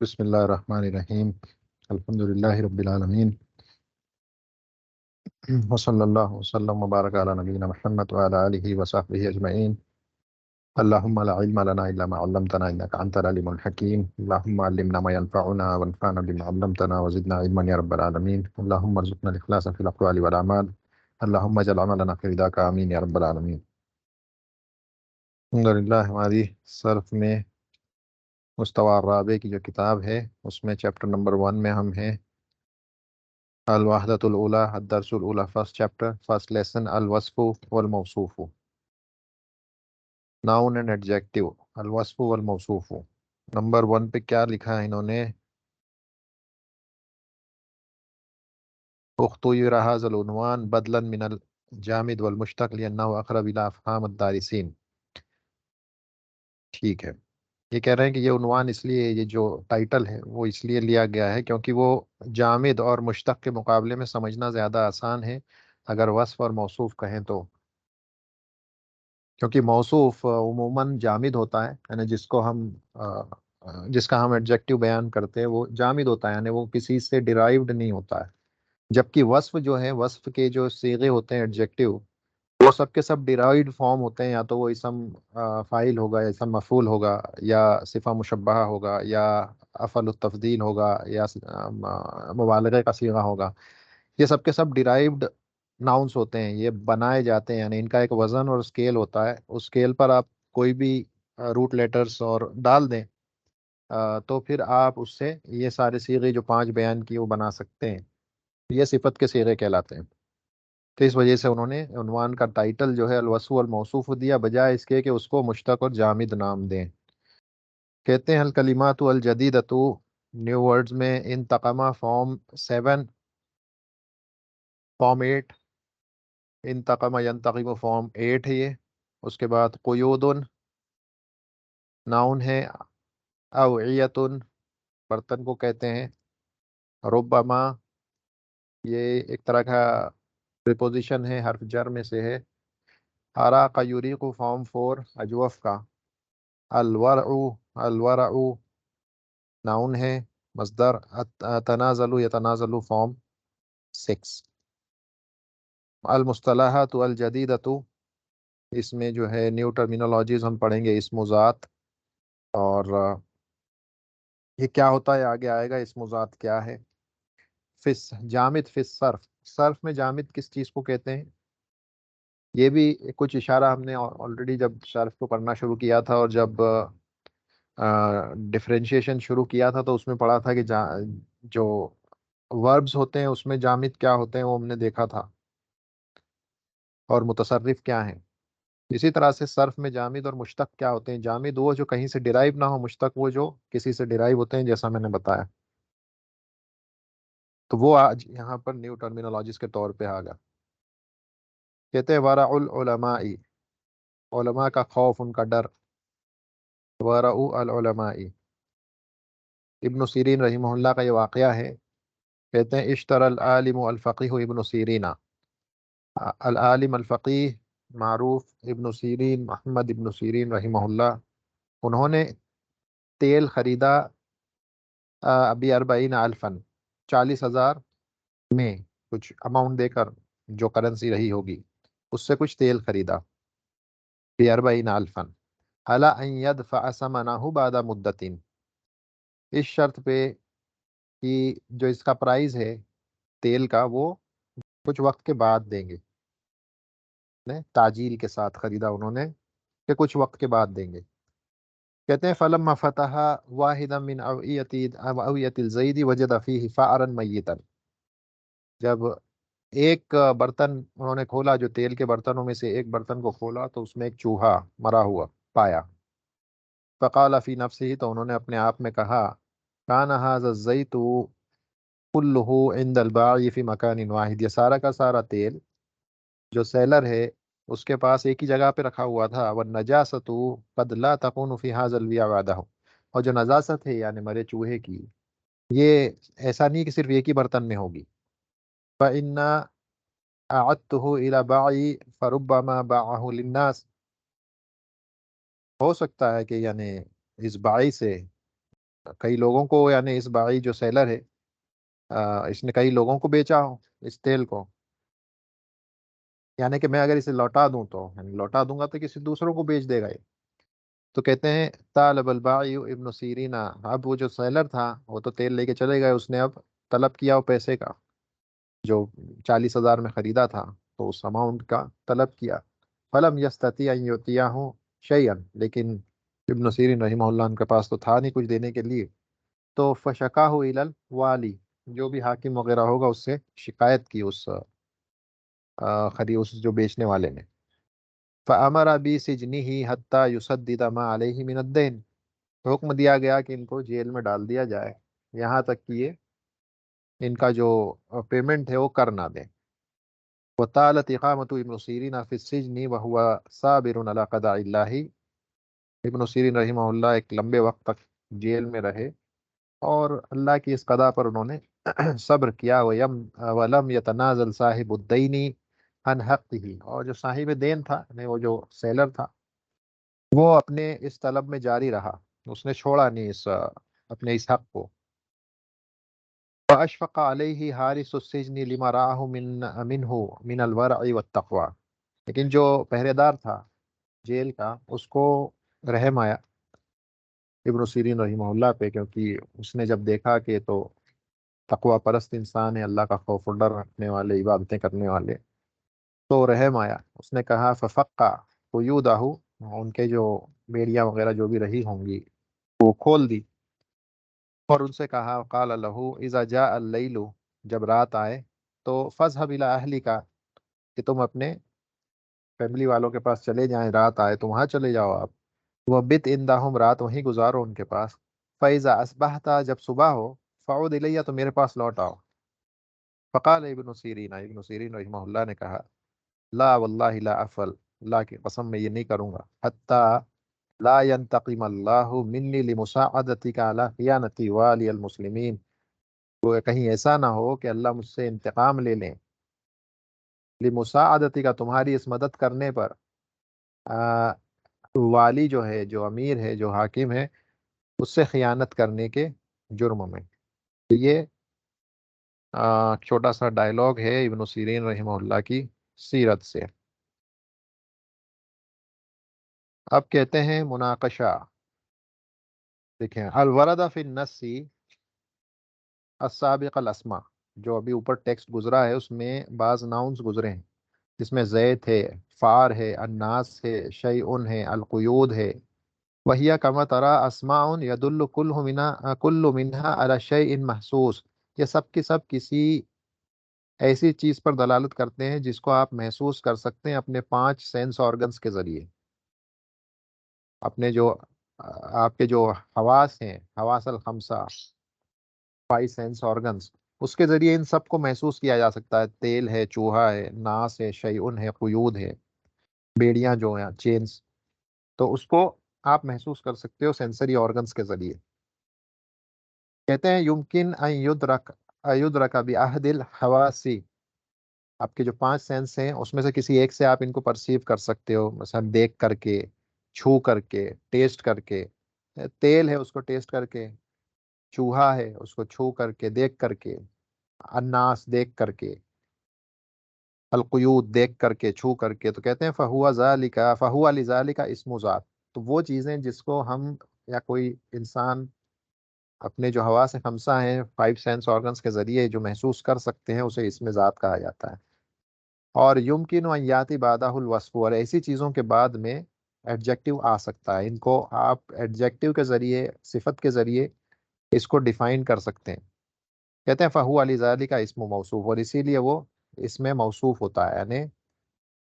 بسم اللہ الرحمن الرحیم الحمد للہ رب العالمین وصلی اللہ وسلم وبارک علی نبینا محمد وعلی آلہ وصحبہ اجمعین اللہم لا علم لنا الا ما علمتنا انک انت العلیم الحکیم اللہم علمنا ما ينفعنا وانفعنا بما علمتنا وزدنا علما یا رب العالمین اللہم ارزقنا الاخلاص فی الاقوال والاعمال اللہم اجعل عملنا فی رضاک آمین یا رب العالمین۔ الحمدللہ ہماری صرف میں مستوی الرابع کی جو کتاب ہے اس میں چیپٹر نمبر 1 میں ہم ہیں الوحدۃ الاولی الدرس الاولی فرسٹ چیپٹر فرسٹ لیسن الوصف والموصوف ناؤن اینڈ ایڈجیکٹو الوصف والموصوف۔ نمبر 1 پہ کیا لکھا ہے انہوں نے؟ اختیر هذا العنوان بدلا من الجامد والمشتق لانه اقرب الى افهام الدارسین۔ ٹھیک ہے، یہ کہہ رہے ہیں کہ یہ عنوان اس لیے، یہ جو ٹائٹل ہے وہ اس لیے لیا گیا ہے کیونکہ وہ جامد اور مشتق کے مقابلے میں سمجھنا زیادہ آسان ہے اگر وصف اور موصوف کہیں تو، کیونکہ موصوف عموماً جامد ہوتا ہے، یعنی جس کا ہم ایڈجیکٹو بیان کرتے ہیں وہ جامد ہوتا ہے، یعنی وہ کسی سے ڈیرائیوڈ نہیں ہوتا ہے، جبکہ وصف جو ہے، وصف کے جو صیغے ہوتے ہیں ایڈجیکٹو، وہ سب کے سب ڈیرائیوڈ فارم ہوتے ہیں، یا تو وہ اسم فاعل ہوگا یا اسم مفعول ہوگا یا صفہ مشبہہ ہوگا یا افعل التفضیل ہوگا یا مبالغے کا صیغہ ہوگا، یہ سب کے سب ڈیرائیوڈ ناؤنس ہوتے ہیں، یہ بنائے جاتے ہیں، یعنی ان کا ایک وزن اور اسکیل ہوتا ہے، اس اسکیل پر آپ کوئی بھی روٹ لیٹرز اور ڈال دیں تو پھر آپ اس سے یہ سارے صیغے جو 5 بیان کی وہ بنا سکتے ہیں، یہ صفت کے صیغے کہلاتے ہیں۔ تو اس وجہ سے انہوں نے عنوان کا ٹائٹل جو ہے الوصف والموصوف دیا، بجائے اس کے کہ اس کو مشتق اور جامد نام دیں۔ کہتے ہیں الکلمات الجدیدۃ، نیو ورڈز میں انتقمہ فارم 7، فارم 8، انتقمہ ینتقم فارم 8 ہے یہ۔ اس کے بعد قیود ناؤن ہے، اوعیت برتن کو کہتے ہیں، ربما یہ ایک طرح کا پریپوزیشن ہے، حرف جر میں سے ہے، اراق یریق فارم 4 اجوف کا، الورع ناؤن ہے، مصدر تنازل یتنازل فارم 6۔ المصطلحات الجدیدۃ، اس میں جو ہے نیو ٹرمینالوجیز ہم پڑھیں گے، اسم و ذات، اور یہ کیا ہوتا ہے آگے آئے گا، اسم و ذات کیا ہے۔ جامد فی صرف، صرف میں جامد کس چیز کو کہتے ہیں، یہ بھی کچھ اشارہ ہم نے آلریڈی جب صرف کو پڑھنا شروع کیا تھا اور جب ڈفرینشیشن شروع کیا تھا تو اس میں پڑھا تھا کہ جو وربز ہوتے ہیں اس میں جامد کیا ہوتے ہیں وہ ہم نے دیکھا تھا، اور متصرف کیا ہیں۔ اسی طرح سے صرف میں جامد اور مشتق کیا ہوتے ہیں، جامد وہ جو کہیں سے ڈیرائیو نہ ہو، مشتق وہ جو کسی سے ڈیرائیو ہوتے ہیں، جیسا میں نے بتایا۔ تو وہ آج یہاں پر نیو ٹرمینالوجیز کے طور پہ آ گا۔ کہتے ہیں ورع العلماء، علماء کا خوف، ان کا ڈر، ورع العلماء۔ ابن سیرین رحمہ اللہ کا یہ واقعہ ہے، کہتے ہیں اشترى العالم الفقیہ ابن سیرین، العالم الفقیہ معروف ابن سیرین، محمد ابن سیرین رحمہ اللہ، انہوں نے تیل خریدا ب40 الفن، 40,000 میں، کچھ اماؤنٹ دے کر جو کرنسی رہی ہوگی اس سے کچھ تیل خریدا، ب40 الفن، علی ان یدفع ثمنہ بعد مدت، اس شرط پہ کہ جو اس کا پرائز ہے تیل کا وہ کچھ وقت کے بعد دیں گے، تاجیل کے ساتھ خریدا انہوں نے کہ کچھ وقت کے بعد دیں گے۔ کہتے ہیں فلما فتح واحدا من اوعیۃ الزید وجد فیہ فأرا میتا، جب ایک برتن انہوں نے کھولا، جو تیل کے برتنوں میں سے ایک برتن کو کھولا تو اس میں ایک چوہا مرا ہوا پایا، فقال فی نفسہ، تو انہوں نے اپنے آپ میں کہا، کان ھذا الزیت کلہ عند الباعی فی مکان واحد، یہ سارا کا سارا تیل جو سیلر ہے اس کے پاس ایک ہی جگہ پہ رکھا ہوا تھا، والنجاست قد لا تکون فی ھذا البیع وحدہ، اور جو نجاست ہے یعنی مرے چوہے کی، یہ ایسا نہیں کہ صرف ایک ہی برتن میں ہوگی، فإن أعدته إلى باعی فربما باعه للناس، ہو سکتا ہے کہ یعنی اس باعی سے کئی لوگوں کو، یعنی اس بائی جو سیلر ہے اس نے کئی لوگوں کو بیچا ہو اس تیل کو، یعنی کہ میں اگر اسے لوٹا دوں تو، یعنی لوٹا دوں گا تو کسی دوسروں کو بیچ دے گا یہ. تو کہتے ہیں طالب البائی ابن سیرین، اب وہ جو سیلر تھا وہ تو تیل لے کے چلے گئے، اس نے اب طلب کیا وہ پیسے کا، جو 40,000 میں خریدا تھا تو اس اماؤنٹ کا طلب کیا. فلم یستطیع ان یعطیہ شیئا، لیکن ابن سیرین رحمہ اللہ ان کے پاس تو تھا نہیں کچھ دینے کے لیے. تو فشکاہ الی الوالی، جو بھی حاکم وغیرہ ہوگا اس سے شکایت کی اس اس جو بیچنے والے نے. فامر بسجنہ حتی یسدد ما علیہ من الدین، حکم دیا گیا کہ ان کو جیل میں ڈال دیا جائے یہاں تک کہ یہ ان کا جو پیمنٹ ہے وہ کر نہ دیں. وطالت اقامت ابن سیرین فی السجن وهو صابر علی قضاء اللہ، ابن سیرین رحمہ اللہ ایک لمبے وقت تک جیل میں رہے اور اللہ کی اس قضا پر انہوں نے صبر کیا. ولم یتنازل صاحب الدین عن حقہ، اور جو صاحب دین تھا یعنی وہ جو سیلر تھا وہ اپنے اس طلب میں جاری رہا، اس نے چھوڑا نہیں اپنے اس حق کو. فاشفق علیہ حارس السجن لما رآہ من الورع والتقوى، لیکن جو پہرے دار تھا جیل کا اس کو رحم آیا ابن سیرین رحمہ اللہ پہ، کیونکہ اس نے جب دیکھا کہ تو تقوی پرست انسان ہے، اللہ کا خوف و ڈر رکھنے والے، عبادتیں کرنے والے، تو رحم آیا. اس نے کہا ففقا قیودہ، ان کے جو بیڑیاں وغیرہ جو بھی رہی ہوں گی وہ کھول دی، اور ان سے کہا قال له اذا جاء اللیل، جب رات آئے تو فاذهب الى اہلک، کہ تم اپنے فیملی والوں کے پاس چلے جائیں، رات آئے تو وہاں چلے جاؤ آپ. وبت عندهم، رات وہیں گزارو ان کے پاس. فاذا اصبحت، جب صبح ہو، فعود الیہ، تو میرے پاس لوٹ آؤ. فقال ابن سیرین رحمہ اللہ نے کہا لا واللہ لا افعل، اللہ کی قسم میں یہ نہیں کروں گا، حتی لا ينتقم اللہ منی لمساعدتک علی خیانت والی المسلمین، وہ کہیں ایسا نہ ہو کہ اللہ مجھ سے انتقام لے لیں، لمساعدتک، تمہاری اس مدد کرنے پر، والی جو ہے، جو امیر ہے، جو حاکم ہے، اس سے خیانت کرنے کے جرم میں. یہ چھوٹا سا ڈائلاگ ہے ابن سیرین رحمہ اللہ کی سیرت سے. اب کہتے ہیں مناقشہ. دیکھیں الورد فی النص السابق الاسماء، جو ابھی اوپر ٹیکسٹ گزرا ہے اس میں بعض ناؤنز گزرے ہیں، جس میں زید ہے، فار ہے، الناس ہے، شیئن ہے، القیود ہے. وہی کما ترا اسماء یدل کل منہا علی شیء محسوس، یہ سب کی سب کسی ایسی چیز پر دلالت کرتے ہیں جس کو آپ محسوس کر سکتے ہیں اپنے 5 سینس آرگنز کے ذریعے. اپنے جو آپ کے جو حواس ہیں، حواس الخمسہ، 5 سینس آرگنز، اس کے ذریعے ان سب کو محسوس کیا جا سکتا ہے. تیل ہے، چوہا ہے، ناس ہے، شیئن ہے، قیود ہے، بیڑیاں جو ہیں، چینز، تو اس کو آپ محسوس کر سکتے ہو سینسری آرگنز کے ذریعے. کہتے ہیں یمکن ان یدرک بعہد الحواسی، آپ کے جو 5 سینس ہیں اس میں سے کسی ایک سے آپ ان کو پرسیو کر سکتے ہو، مثلا دیکھ کر کے، چھو کر کے، ٹیسٹ کر کے. تیل ہے اس کو ٹیسٹ کر کے، چوہا ہے اس کو چھو کر کے، دیکھ کر کے، الناس دیکھ کر کے، القیود دیکھ کر کے، چھو کر کے. تو کہتے ہیں فہو لذالک اسم ذات، تو وہ چیزیں جس کو ہم یا کوئی انسان اپنے جو حواس خمسہ ہیں، 5 سینس آرگنز کے ذریعے جو محسوس کر سکتے ہیں، اسے اسم ذات کہا جاتا ہے. اور یمکن ان یاتی بعدہ الوصف، اور ایسی چیزوں کے بعد میں ایڈجیکٹو آ سکتا ہے، ان کو آپ ایڈجیکٹو کے ذریعے، صفت کے ذریعے اس کو ڈیفائن کر سکتے ہیں. کہتے ہیں فہو علی ذالک کا اسم موصوف، اور اسی لیے وہ اس میں موصوف ہوتا ہے، یعنی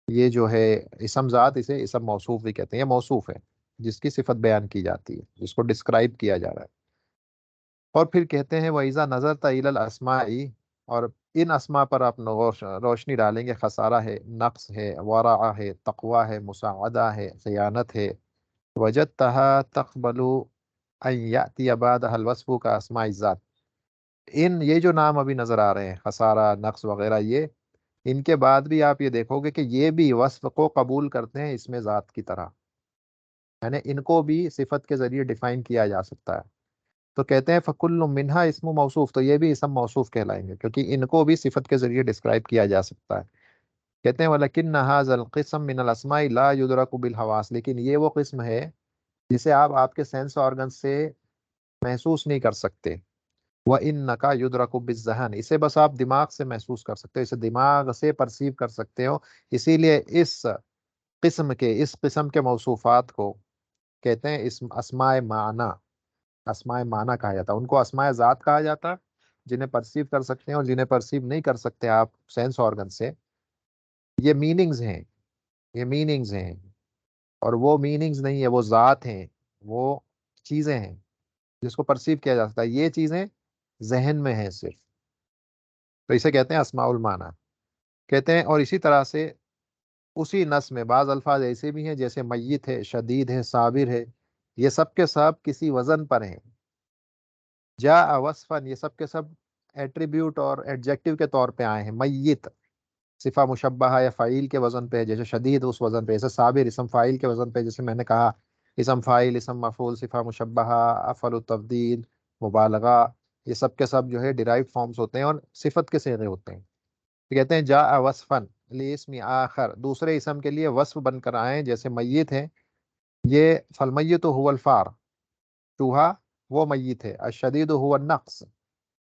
یہ جو ہے اسم ذات، اسے اسم موصوف بھی کہتے ہیں. یہ موصوف ہے جس کی صفت بیان کی جاتی ہے، جس کو ڈسکرائب کیا جا رہا ہے. اور پھر کہتے ہیں وَإِذَا نَظَرْتَ إِلَى الْأَسْمَاءِ، اور ان اسماء پر آپ روشنی ڈالیں گے، خسارہ ہے، نقص ہے، ورع ہے، تقوی ہے، مساعدہ ہے، خیانت ہے. وجدتها تقبل ان یأتی بعدها الوصف کا اسماء الذات، یہ جو نام ابھی نظر آ رہے ہیں، خسارہ، نقص وغیرہ، یہ ان کے بعد بھی آپ یہ دیکھو گے کہ یہ بھی وصف کو قبول کرتے ہیں اس میں ذات کی طرح، یعنی ان کو بھی صفت کے ذریعے ڈیفائن کیا جا سکتا ہے. تو کہتے ہیں فکل منہا اسم موصوف، تو یہ بھی اسم موصوف کہلائیں گے کیونکہ ان کو بھی صفت کے ذریعے ڈسکرائب کیا جا سکتا ہے. کہتے ہیں ولیکن ھذا القسم من الاسماء لا یدرک بالحواس، لیکن یہ وہ قسم ہے جسے آپ کے سینس آرگن سے محسوس نہیں کر سکتے. وَإِنَّكَ يُدْرَكُ بِالذَّهْنِ، اسے بس آپ دماغ سے محسوس کر سکتے ہو، اسے دماغ سے پرسیو کر سکتے ہو. اسی لیے اس قسم کے موصوفات کو کہتے ہیں اسماء معنی. اسماء معنی کہا جاتا ہے. ان کو اسماء ذات کہا جاتا ہے جنہیں پرسیو کر سکتے ہیں، اور جنہیں پرسیو نہیں کر سکتے آپ سینس آرگن سے. یہ میننگز ہیں، یہ میننگز ہیں، اور وہ میننگز نہیں ہے، وہ ذات ہیں، وہ چیزیں ہیں جس کو پرسیو کیا جا سکتا ہے. یہ چیزیں ذہن میں ہیں صرف، تو اسے کہتے ہیں اسماء المعنی. کہتے ہیں اور اسی طرح سے اسی نس میں بعض الفاظ ایسے بھی ہیں جیسے میت ہے، شدید ہے، صابر ہے، یہ سب کے سب کسی وزن پر ہیں. جاء وصفن، یہ سب کے سب ایٹریبیوٹ اور ایڈجیکٹو کے طور پہ آئے ہیں. میت صفہ مشبہہ یا فاعل کے وزن پہ، جیسے شدید اس وزن پہ، جیسے صابر اسم فاعل کے وزن پہ، جیسے میں نے کہا اسم فاعل، اسم مفعول، صفہ مشبہہ، افعل التفضیل، مبالغہ، یہ سب کے سب جو ہے ڈیرائیوڈ فارمز ہوتے ہیں اور صفت کے صیغے ہوتے ہیں. تو کہتے ہیں جاء وصفن لاسم آخر، دوسرے اسم کے لیے وصف بن کر آئے، جیسے میت ہے، یہ فالمیت هو الفار، چوہا وہ میت ہے. الشدید هو النقص،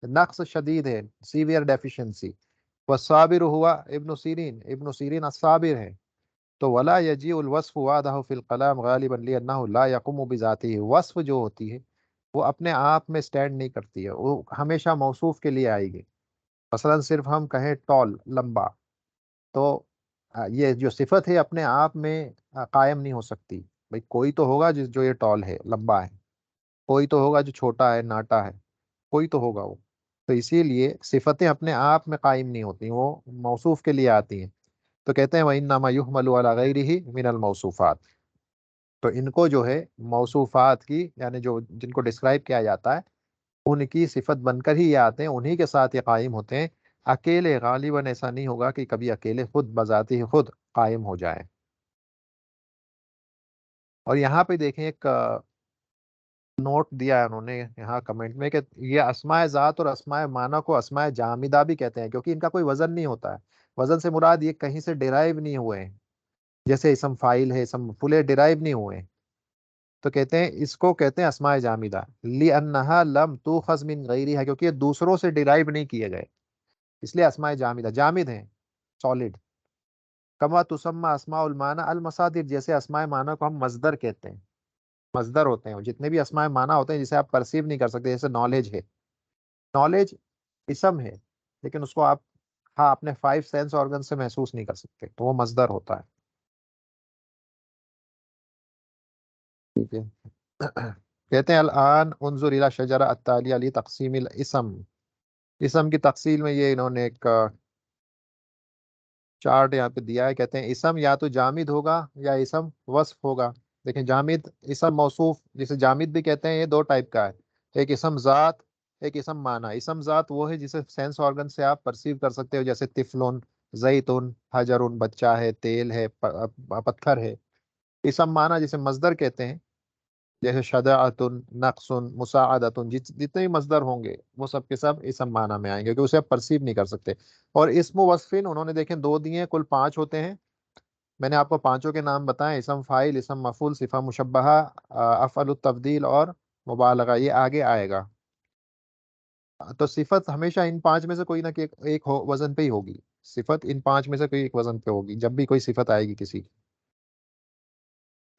نقص شدید ہے، سیویئر ڈیفیشنسی. والصابر ہوا ابن سیرین، ابن سیرین الصابر ہے. تو ولا یجیء الوصف وحدہ فی الکلام غالبا لانہ لا یقوم بذاتہ، وصف جو ہوتی ہے وہ اپنے آپ میں سٹینڈ نہیں کرتی ہے، وہ ہمیشہ موصوف کے لیے آئے گی. مثلا صرف ہم کہیں ٹال، لمبا، تو یہ جو صفت ہے اپنے آپ میں قائم نہیں ہو سکتی. بھئی کوئی تو ہوگا جو یہ ٹال ہے، لمبا ہے، کوئی تو ہوگا جو چھوٹا ہے، ناٹا ہے، کوئی تو ہوگا وہ. تو اسی لیے صفتیں اپنے آپ میں قائم نہیں ہوتی، وہ موصوف کے لیے آتی ہیں. تو کہتے ہیں وَإِنَّمَا يُحْمَلُ عَلَى غَيْرِهِ مِنَ الْمَوْصُوفَاتِ، تو ان کو جو ہے موصوفات کی، یعنی جو جن کو ڈسکرائب کیا جاتا ہے ان کی صفت بن کر ہی یہ آتے ہیں، انہی کے ساتھ یہ قائم ہوتے ہیں. اکیلے غالباً ایسا نہیں ہوگا کہ کبھی اکیلے خود بذات ہی خود قائم ہو جائیں. اور یہاں پہ دیکھیں ایک نوٹ دیا ہے انہوں نے یہاں کمنٹ میں کہ یہ اسماء ذات اور اسماء معنی کو اسماء جامدہ بھی کہتے ہیں کیونکہ ان کا کوئی وزن نہیں ہوتا ہے. وزن سے مراد یہ کہیں سے ڈیرائیو نہیں ہوئے ہیں، جیسے اسم فاعل ہے، اسم مفعول ڈیرائیو نہیں ہوئے ہیں. تو کہتے ہیں اس کو کہتے ہیں اسماء جامدہ، لأنہا لم تؤخذ من غیرہا، کیونکہ یہ دوسروں سے ڈیرائیو نہیں کیے گئے، اس لیے اسماء جامدہ، جامد ہیں، سالڈ. کما تسمى اسماء المعنی المصادر، جیسے اسماء معنی کو ہم مصدر کہتے ہیں، مصدر ہوتے ہیں جتنے بھی اسماء معنی ہوتے ہیں جسے آپ پرسیو نہیں کر سکتے. جیسے نالج ہے، نالج اسم ہے لیکن اس کو آپ ہاں اپنے 5 سینس آرگن سے محسوس نہیں کر سکتے، تو وہ مصدر ہوتا ہے. ٹھیک ہے. کہتے ہیں الان انظر الى شجرہ التالیہ لتقسیم الاسم، اسم کی تقسیم میں یہ انہوں نے ایک چارٹ یہاں پہ دیا ہے. کہتے ہیں اسم یا تو جامد ہوگا یا اسم وصف ہوگا. دیکھیں جامد اسم موصوف جسے جامد بھی کہتے ہیں، یہ دو ٹائپ کا ہے، ایک اسم ذات، ایک اسم معنی. اسم ذات وہ ہے جسے سینس آرگن سے آپ پرسیو کر سکتے ہو، جیسے طفلن، زیتون، حجرن بچہ ہے، تیل ہے، پتھر ہے. اسم معنی جسے مصدر کہتے ہیں، جیسے شجاعتن، نقصن، مساعدتن، جتنے بھی مصدر ہوں گے وہ سب کے سب اسم معنی میں آئیں گے کیونکہ اسے آپ پرسیو نہیں کر سکتے. اور اسم وصفین انہوں نے دیکھیں 2 دیے ہیں، کل 5 ہوتے ہیں. میں نے آپ کو 5 کے نام بتائے، اسم فاعل، اسم مفعول، صفہ مشبہہ، افعل التفضیل اور مبالغہ، یہ آگے آئے گا. تو صفت ہمیشہ ان 5 میں سے کوئی نہ ایک وزن پہ ہی ہوگی. صفت ان 5 میں سے کوئی ایک وزن پہ ہوگی جب بھی کوئی صفت آئے گی کسی کی.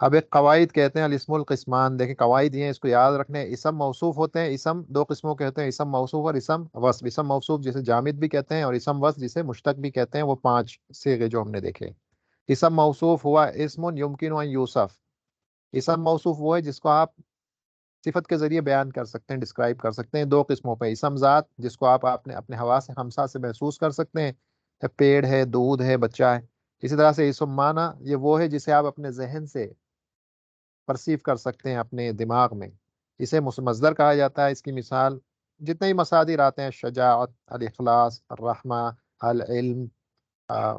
اب ایک قواعد کہتے ہیں الاسم القسمان، دیکھیں قواعد یہ ہیں، اس کو یاد رکھنے. اسم موصوف ہوتے ہیں، اسم 2 قسموں کے ہوتے ہیں، اسم موصوف اور اسم وصف. اسم موصوف جسے جامد بھی کہتے ہیں اور اسم وصف جسے مشتق بھی کہتے ہیں، وہ 5 صیغے جو ہم نے دیکھے. اسم موصوف ہوا اسم یمکن ان یوصف، اسم موصوف وہ ہے جس کو آپ صفت کے ذریعے بیان کر سکتے ہیں، ڈسکرائب کر سکتے ہیں. 2 قسموں پہ، اسم ذات جس کو آپ اپنے حواس خمسہ سے محسوس کر سکتے ہیں، پیڑ ہے، دودھ ہے، بچہ ہے. اسی طرح سے اسم معنی یہ وہ ہے جسے آپ اپنے ذہن سے پرسیو کر سکتے ہیں، اپنے دماغ میں. اسے مصدر کہا جاتا ہے. اس کی مثال جتنے ہی مصادر آتے ہیں، شجاعت، الاخلاص، الرحمہ، العلم،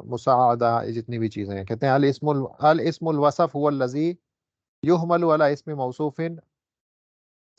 مساعدہ، یہ جتنی بھی چیزیں ہیں. کہتے ہیں الاسم الوصف هو الذی یحمل علی اسم موصوف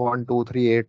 1 2 3 8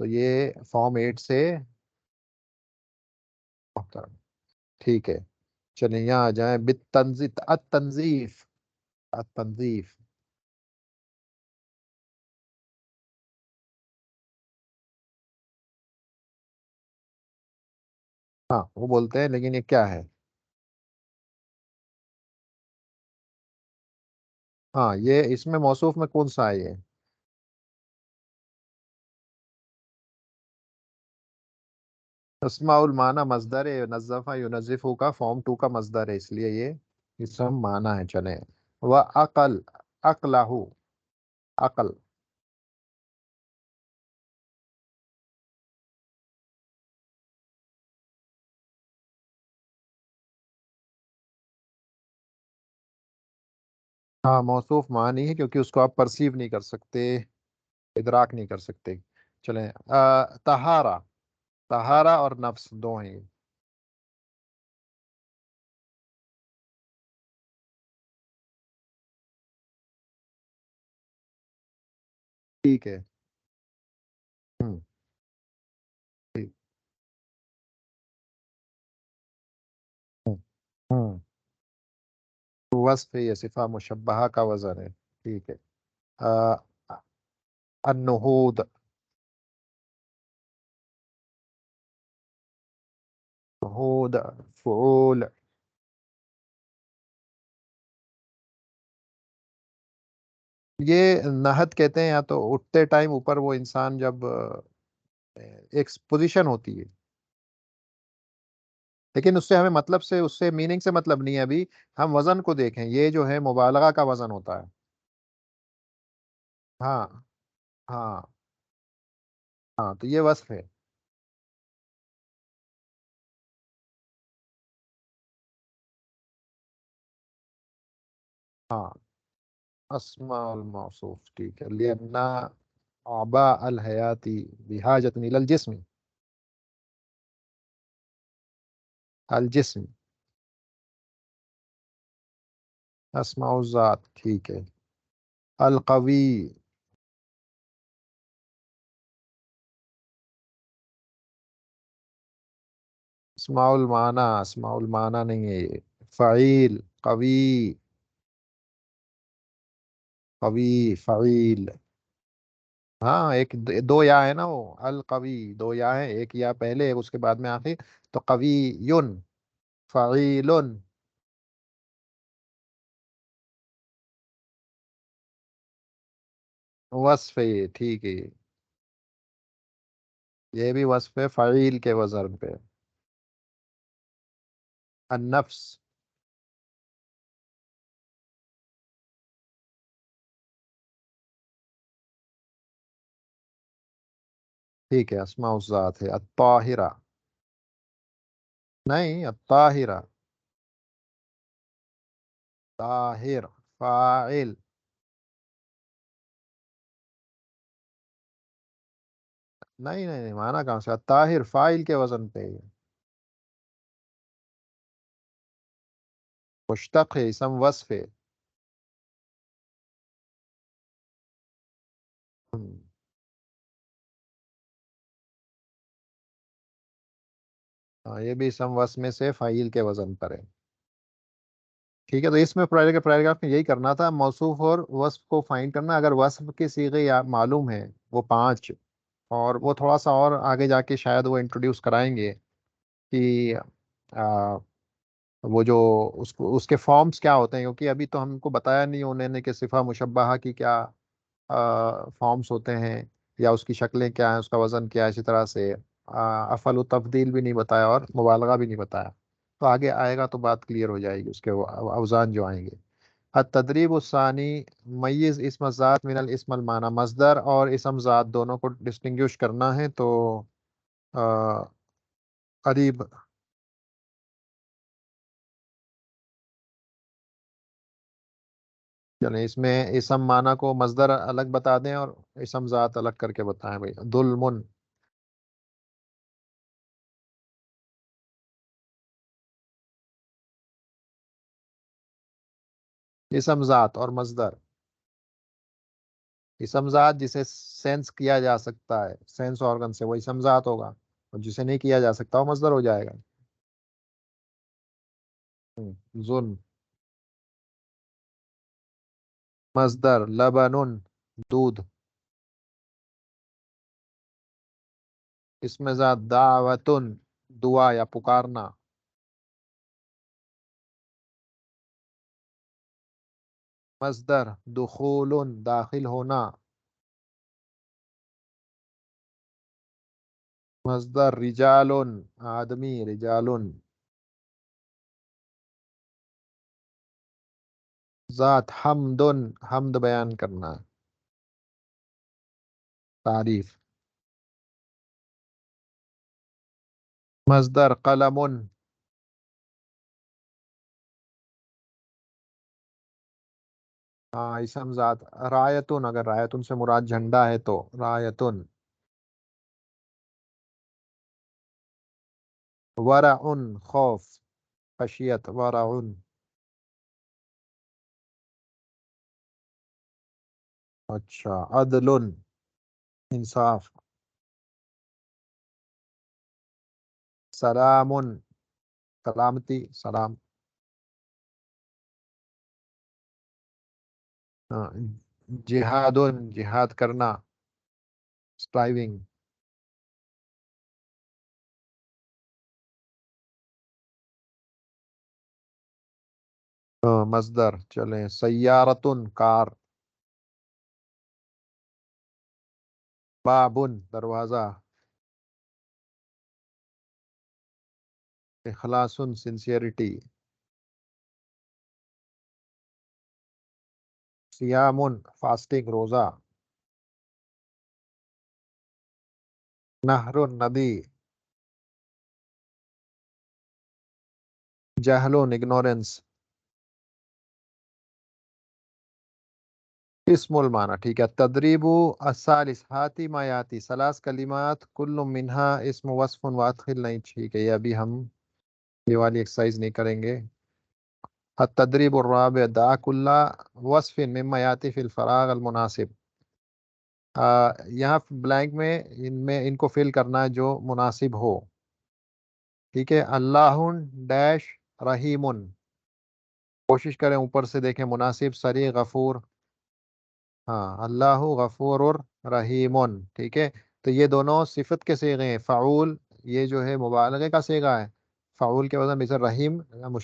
تو یہ فارم 8 سے محترم، ٹھیک ہے. چلیں یہاں آ جائیں، التنظیف. التنظیف. ہاں وہ بولتے ہیں، لیکن یہ کیا ہے؟ ہاں یہ اس میں موصوف میں کون سا ہے یہ؟ اسماء المعنی مصدر ہے، نظفہ ینظفو کا فارم 2 کا مصدر ہے، اس لیے یہ اسم معنی ہے. چلیں. و عقل. عقلہ. عقل. ہاں موصوف معنی ہے، کیونکہ اس کو آپ پرسیو نہیں کر سکتے، ادراک نہیں کر سکتے. چلیں. طہارہ. طہارہ اور نفس دو ہیں یہ. ٹھیک ہے. ہوں. ٹھیک. ہوں. ہوں. وصف ہے، یہ صفہ مشبہہ کا وزن ہے. ٹھیک ہے. آ، النہود. نہود. فعول. یہ نہد کہتے ہیں، یا تو اٹھتے ٹائم اوپر وہ انسان جب ایک پوزیشن ہوتی ہے، لیکن اس سے ہمیں مطلب سے، اس سے میننگ سے مطلب نہیں ہے ابھی. ہم وزن کو دیکھیں، یہ جو ہے مبالغہ کا وزن ہوتا ہے. ہاں. ہاں. ہاں تو یہ وصف ہے. ہاں. اسماء الموصوف. ٹھیک ہے. لینا آباء الحیاتی بحاجت الى الجسم. الجسم. اسماء الذات. ٹھیک ہے. القوی. اسماء المعنی. اسماء المعنی نہیں ہے یہ. فعیل. قوی. قوی. فعیل. ہاں ایک دو یا ہے نا، وہ القوی دو یا ہے، ایک یا پہلے ایک اس کے بعد میں آخر. تو قوی یون. فعیل. وصف ہے یہ. ٹھیک ہے. یہ بھی وصف ہے فعیل کے وزن پہ. النفس. ٹھیک ہے. اسماء الذات ہے. الطاہرہ. نہیں، الطاہرہ. طاہر. فاعل. نہیں نہیں نہیں، مانا کہاں سے؟ طاہر فاعل کے وزن پہ ہے. مشتق ہے، اسم وصف ہے. ہم، ہاں یہ بھی اسم وصف میں سے فاعل کے وزن پر ہے. ٹھیک ہے. تو اس میں پیراگراف میں یہی کرنا تھا، موصوف اور وصف کو فائنڈ کرنا. اگر وصف کے صیغے یا معلوم ہیں وہ 5، اور وہ تھوڑا سا اور آگے جا کے شاید وہ انٹروڈیوس کرائیں گے کہ وہ جو اس کے فارمز کیا ہوتے ہیں، کیونکہ ابھی تو ہم کو بتایا نہیں انہوں نے کہ صفہ مشبہہ کی کیا فارمز ہوتے ہیں، یا اس کی شکلیں کیا ہیں، اس کا وزن کیا ہے. اسی طرح سے افعل و تفضیل بھی نہیں بتایا، اور مبالغہ بھی نہیں بتایا. تو آگے آئے گا تو بات کلیئر ہو جائے گی، اس کے اوزان جو آئیں گے. التدریب الثانی. میز اسم ذات من الاسم المعنی. مصدر اور اسم ذات دونوں کو ڈسٹنگوش کرنا ہے. تو آ، قریب. چلیں اس میں اسم معنی کو مصدر الگ بتا دیں، اور اسم ذات الگ کر کے بتائیں بھائی. ظلم. اسم ذات اور مصدر. اسم ذات جسے سینس کیا جا سکتا ہے سینس آرگن سے وہ اسم ذات ہوگا، اور جسے نہیں کیا جا سکتا وہ مصدر ہو جائے گا۔ ظلم، مصدر لبن، دودھ، اسم ذات دعوتن، دعا یا پکارنا، مصدر دخول، داخل ہونا، مصدر رجال، آدمی، رجال، ذات حمد، حمد بیان کرنا، تعریف، مصدر قلم، اسم ذات رایتن، اگر رایتن سے مراد جھنڈا ہے تو رایتن، ورع، خوف، خشیت، ورع، اچھا، عدل، انصاف، سلام، سلامتی، سلام، ہاں، جہاد، جہاد کرنا، اسٹرائیونگ، مصدر چلیں سیارتن، کار، بابن، دروازہ، اخلاصن، سنسیئرٹی، سیامن، فاسٹنگ، روزہ، نہر، ندی، جہلون، اگنورینس، اسم المعنی، ٹھیک ہے، تدریب الثالث ہاتی ما یاتی ثلاث کلمات کل منہا اسم وصف وادخل، نہیں ٹھیک ہے، یہ ابھی ہم یہ والی ایکسرسائز نہیں کریں گے۔ التدریب الرابع دع کل وصف مما یاتی فی الفراغ المناسب، یہاں بلینک میں ان کو فل کرنا ہے جو مناسب ہو، ٹھیک ہے، اللہ ڈیش رحیم، کوشش کریں اوپر سے دیکھیں مناسب، سری، غفور، ہاں، اللہ غفور رحیم، ٹھیک ہے، تو یہ دونوں صفت کے صیغے ہیں، فعول یہ جو ہے مبالغے کا صیغہ ہے، فعول کے وزن مثل رحیم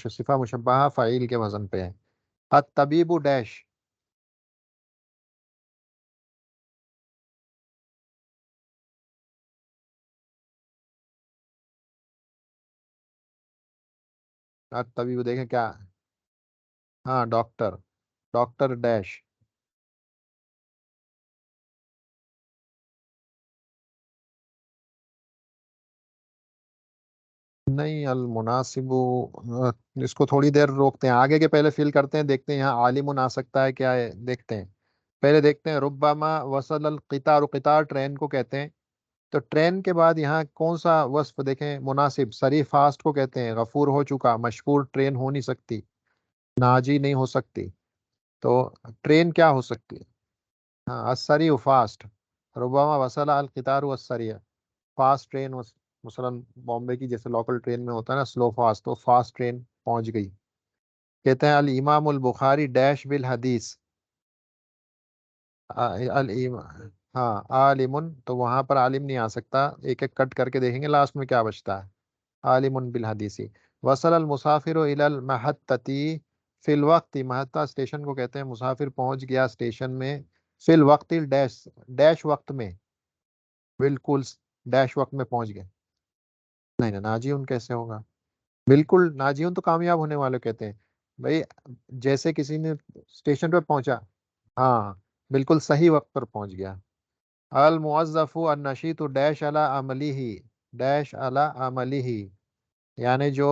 صفہ مشبہہ فعیل کے وزن پہ ہے۔ الطبیب ڈیش، الطبیب دیکھیں کیا، ہاں ڈاکٹر، ڈاکٹر ڈیش، نہیں المناسب، اس کو تھوڑی دیر روکتے ہیں، آگے کے پہلے فل کرتے ہیں، دیکھتے ہیں یہاں عالم آ سکتا ہے کیا ہے، دیکھتے ہیں، پہلے دیکھتے ہیں ربما وصل القطار، قطار ٹرین کو کہتے ہیں، تو ٹرین کے بعد یہاں کون سا وصف دیکھیں مناسب، سری فاسٹ کو کہتے ہیں، غفور ہو چکا، مشکور ٹرین ہو نہیں سکتی، ناجی نہیں ہو سکتی، تو ٹرین کیا ہو سکتی ہے، ہاں السری فاسٹ، ربما وصل القطار والسری، فاسٹ ٹرین، مثلا بامبے کی جیسے لوکل ٹرین میں ہوتا ہے نا سلو فاسٹ، تو فاسٹ ٹرین پہنچ گئی۔ کہتے ہیں الامام البخاری ڈیش بالحدیث، ہاں عالم، تو وہاں پر عالم نہیں آ سکتا، ایک ایک کٹ کر کے دیکھیں گے لاسٹ میں کیا بچتا ہے، عالم بالحدیثی، وصل المسافر الى المحطتی فی الوقت، محطہ اسٹیشن کو کہتے ہیں، مسافر پہنچ گیا اسٹیشن میں، فی الوقت ڈیش، ڈیش وقت میں، بالکل ڈیش وقت میں پہنچ گئے، نہیں نہیں ناجیون کیسے ہوگا، بالکل ناجیون تو کامیاب ہونے والے کہتے ہیں بھائی، جیسے کسی نے اسٹیشن پہ پہنچا، ہاں بالکل صحیح وقت پر پہنچ گیا۔ الموظف النشیط ڈیش علی عملی ہی، ڈیش علی عملی ہی، یعنی جو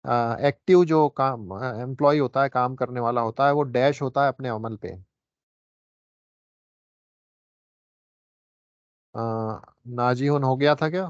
ایکٹیو جو کام امپلائی ہوتا ہے، کام کرنے والا ہوتا ہے، وہ ڈیش ہوتا ہے اپنے عمل پہ، ناجیون ہو گیا تھا کیا؟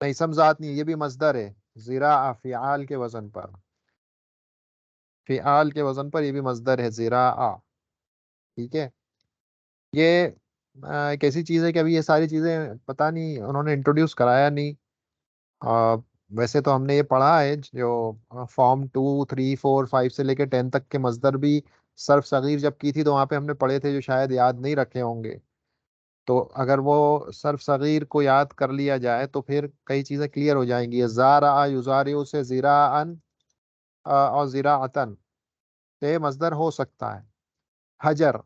نہیں اسم ذات نہیں، یہ بھی مصدر ہے، زراع فعال کے وزن پر، فعال کے وزن پر یہ بھی مصدر ہے زراع. ٹھیک ہے. یہ ایک ایسی چیز ہے کہ ابھی یہ ساری چیزیں پتہ نہیں انہوں نے انٹروڈیوس کرایا نہیں. آ، ویسے تو ہم نے یہ پڑھا ہے جو فارم 2 3 4 5 سے لے کے 10 تک کے مصدر بھی صرف صغیر جب کی تھی تو وہاں پہ ہم نے پڑھے تھے جو شاید یاد نہیں رکھے ہوں گے. تو اگر وہ صرف صغیر کو یاد کر لیا جائے تو پھر کئی چیزیں کلیئر ہو جائیں گی. زارع یزارع سے زراعن اور زراعتن یہ مصدر ہو سکتا ہے. حجر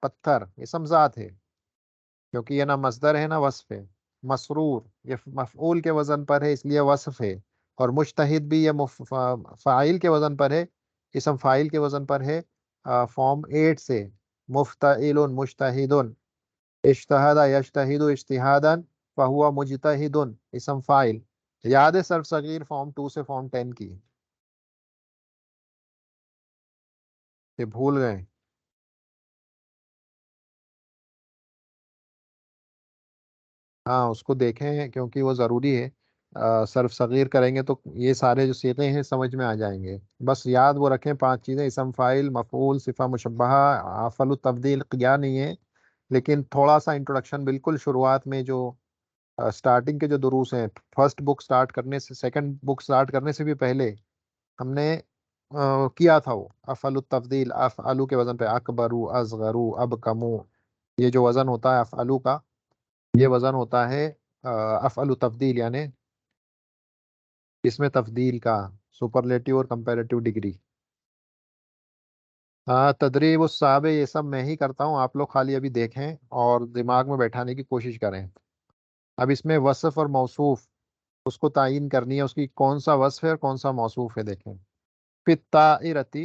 پتھر اسم ذات ہے کیونکہ یہ نہ مصدر ہے نہ وصف ہے. مسرور یہ مفعول کے وزن پر ہے اس لیے وصف ہے. اور مجتہد بھی یہ فاعل کے وزن پر ہے، اسم فاعل کے وزن پر ہے. فارم 8 سے مفتعل مجتہد، اجتہد یجتہد اجتہادا فہو مجتہد اسم فاعل. یاد ہے صرف صغیر فارم 2 سے فارم 10 کی، یہ بھول گئے؟ ہاں اس کو دیکھیں کیونکہ وہ ضروری ہے. صرف صغیر کریں گے تو یہ سارے جو صیغے ہیں سمجھ میں آ جائیں گے. بس یاد وہ رکھیں 5 چیزیں: اسم فاعل، مفعول، صفہ مشبہہ، افعل التفضیل کیا نہیں ہے. لیکن تھوڑا سا انٹروڈکشن بالکل شروعات میں جو سٹارٹنگ کے جو دروس ہیں، فرسٹ بک سٹارٹ کرنے سے، سیکنڈ بک سٹارٹ کرنے سے بھی پہلے ہم نے کیا تھا وہ افعل التفضیل، افعلو کے وزن پہ اکبرو، اصغرو، ابکمو. یہ جو وزن ہوتا ہے افعلو کا، یہ وزن ہوتا ہے افعل تفضیل، یعنی اس میں تفضیل کا سپرلیٹیو اور کمپیریٹیو ڈگری. تدریب الصحابہ یہ سب میں ہی کرتا ہوں، آپ لوگ خالی ابھی دیکھیں اور دماغ میں بیٹھانے کی کوشش کریں. اب اس میں وصف اور موصوف اس کو تعین کرنی ہے، اس کی کون سا وصف ہے اور کون سا موصوف ہے. دیکھیں فی الطائرۃ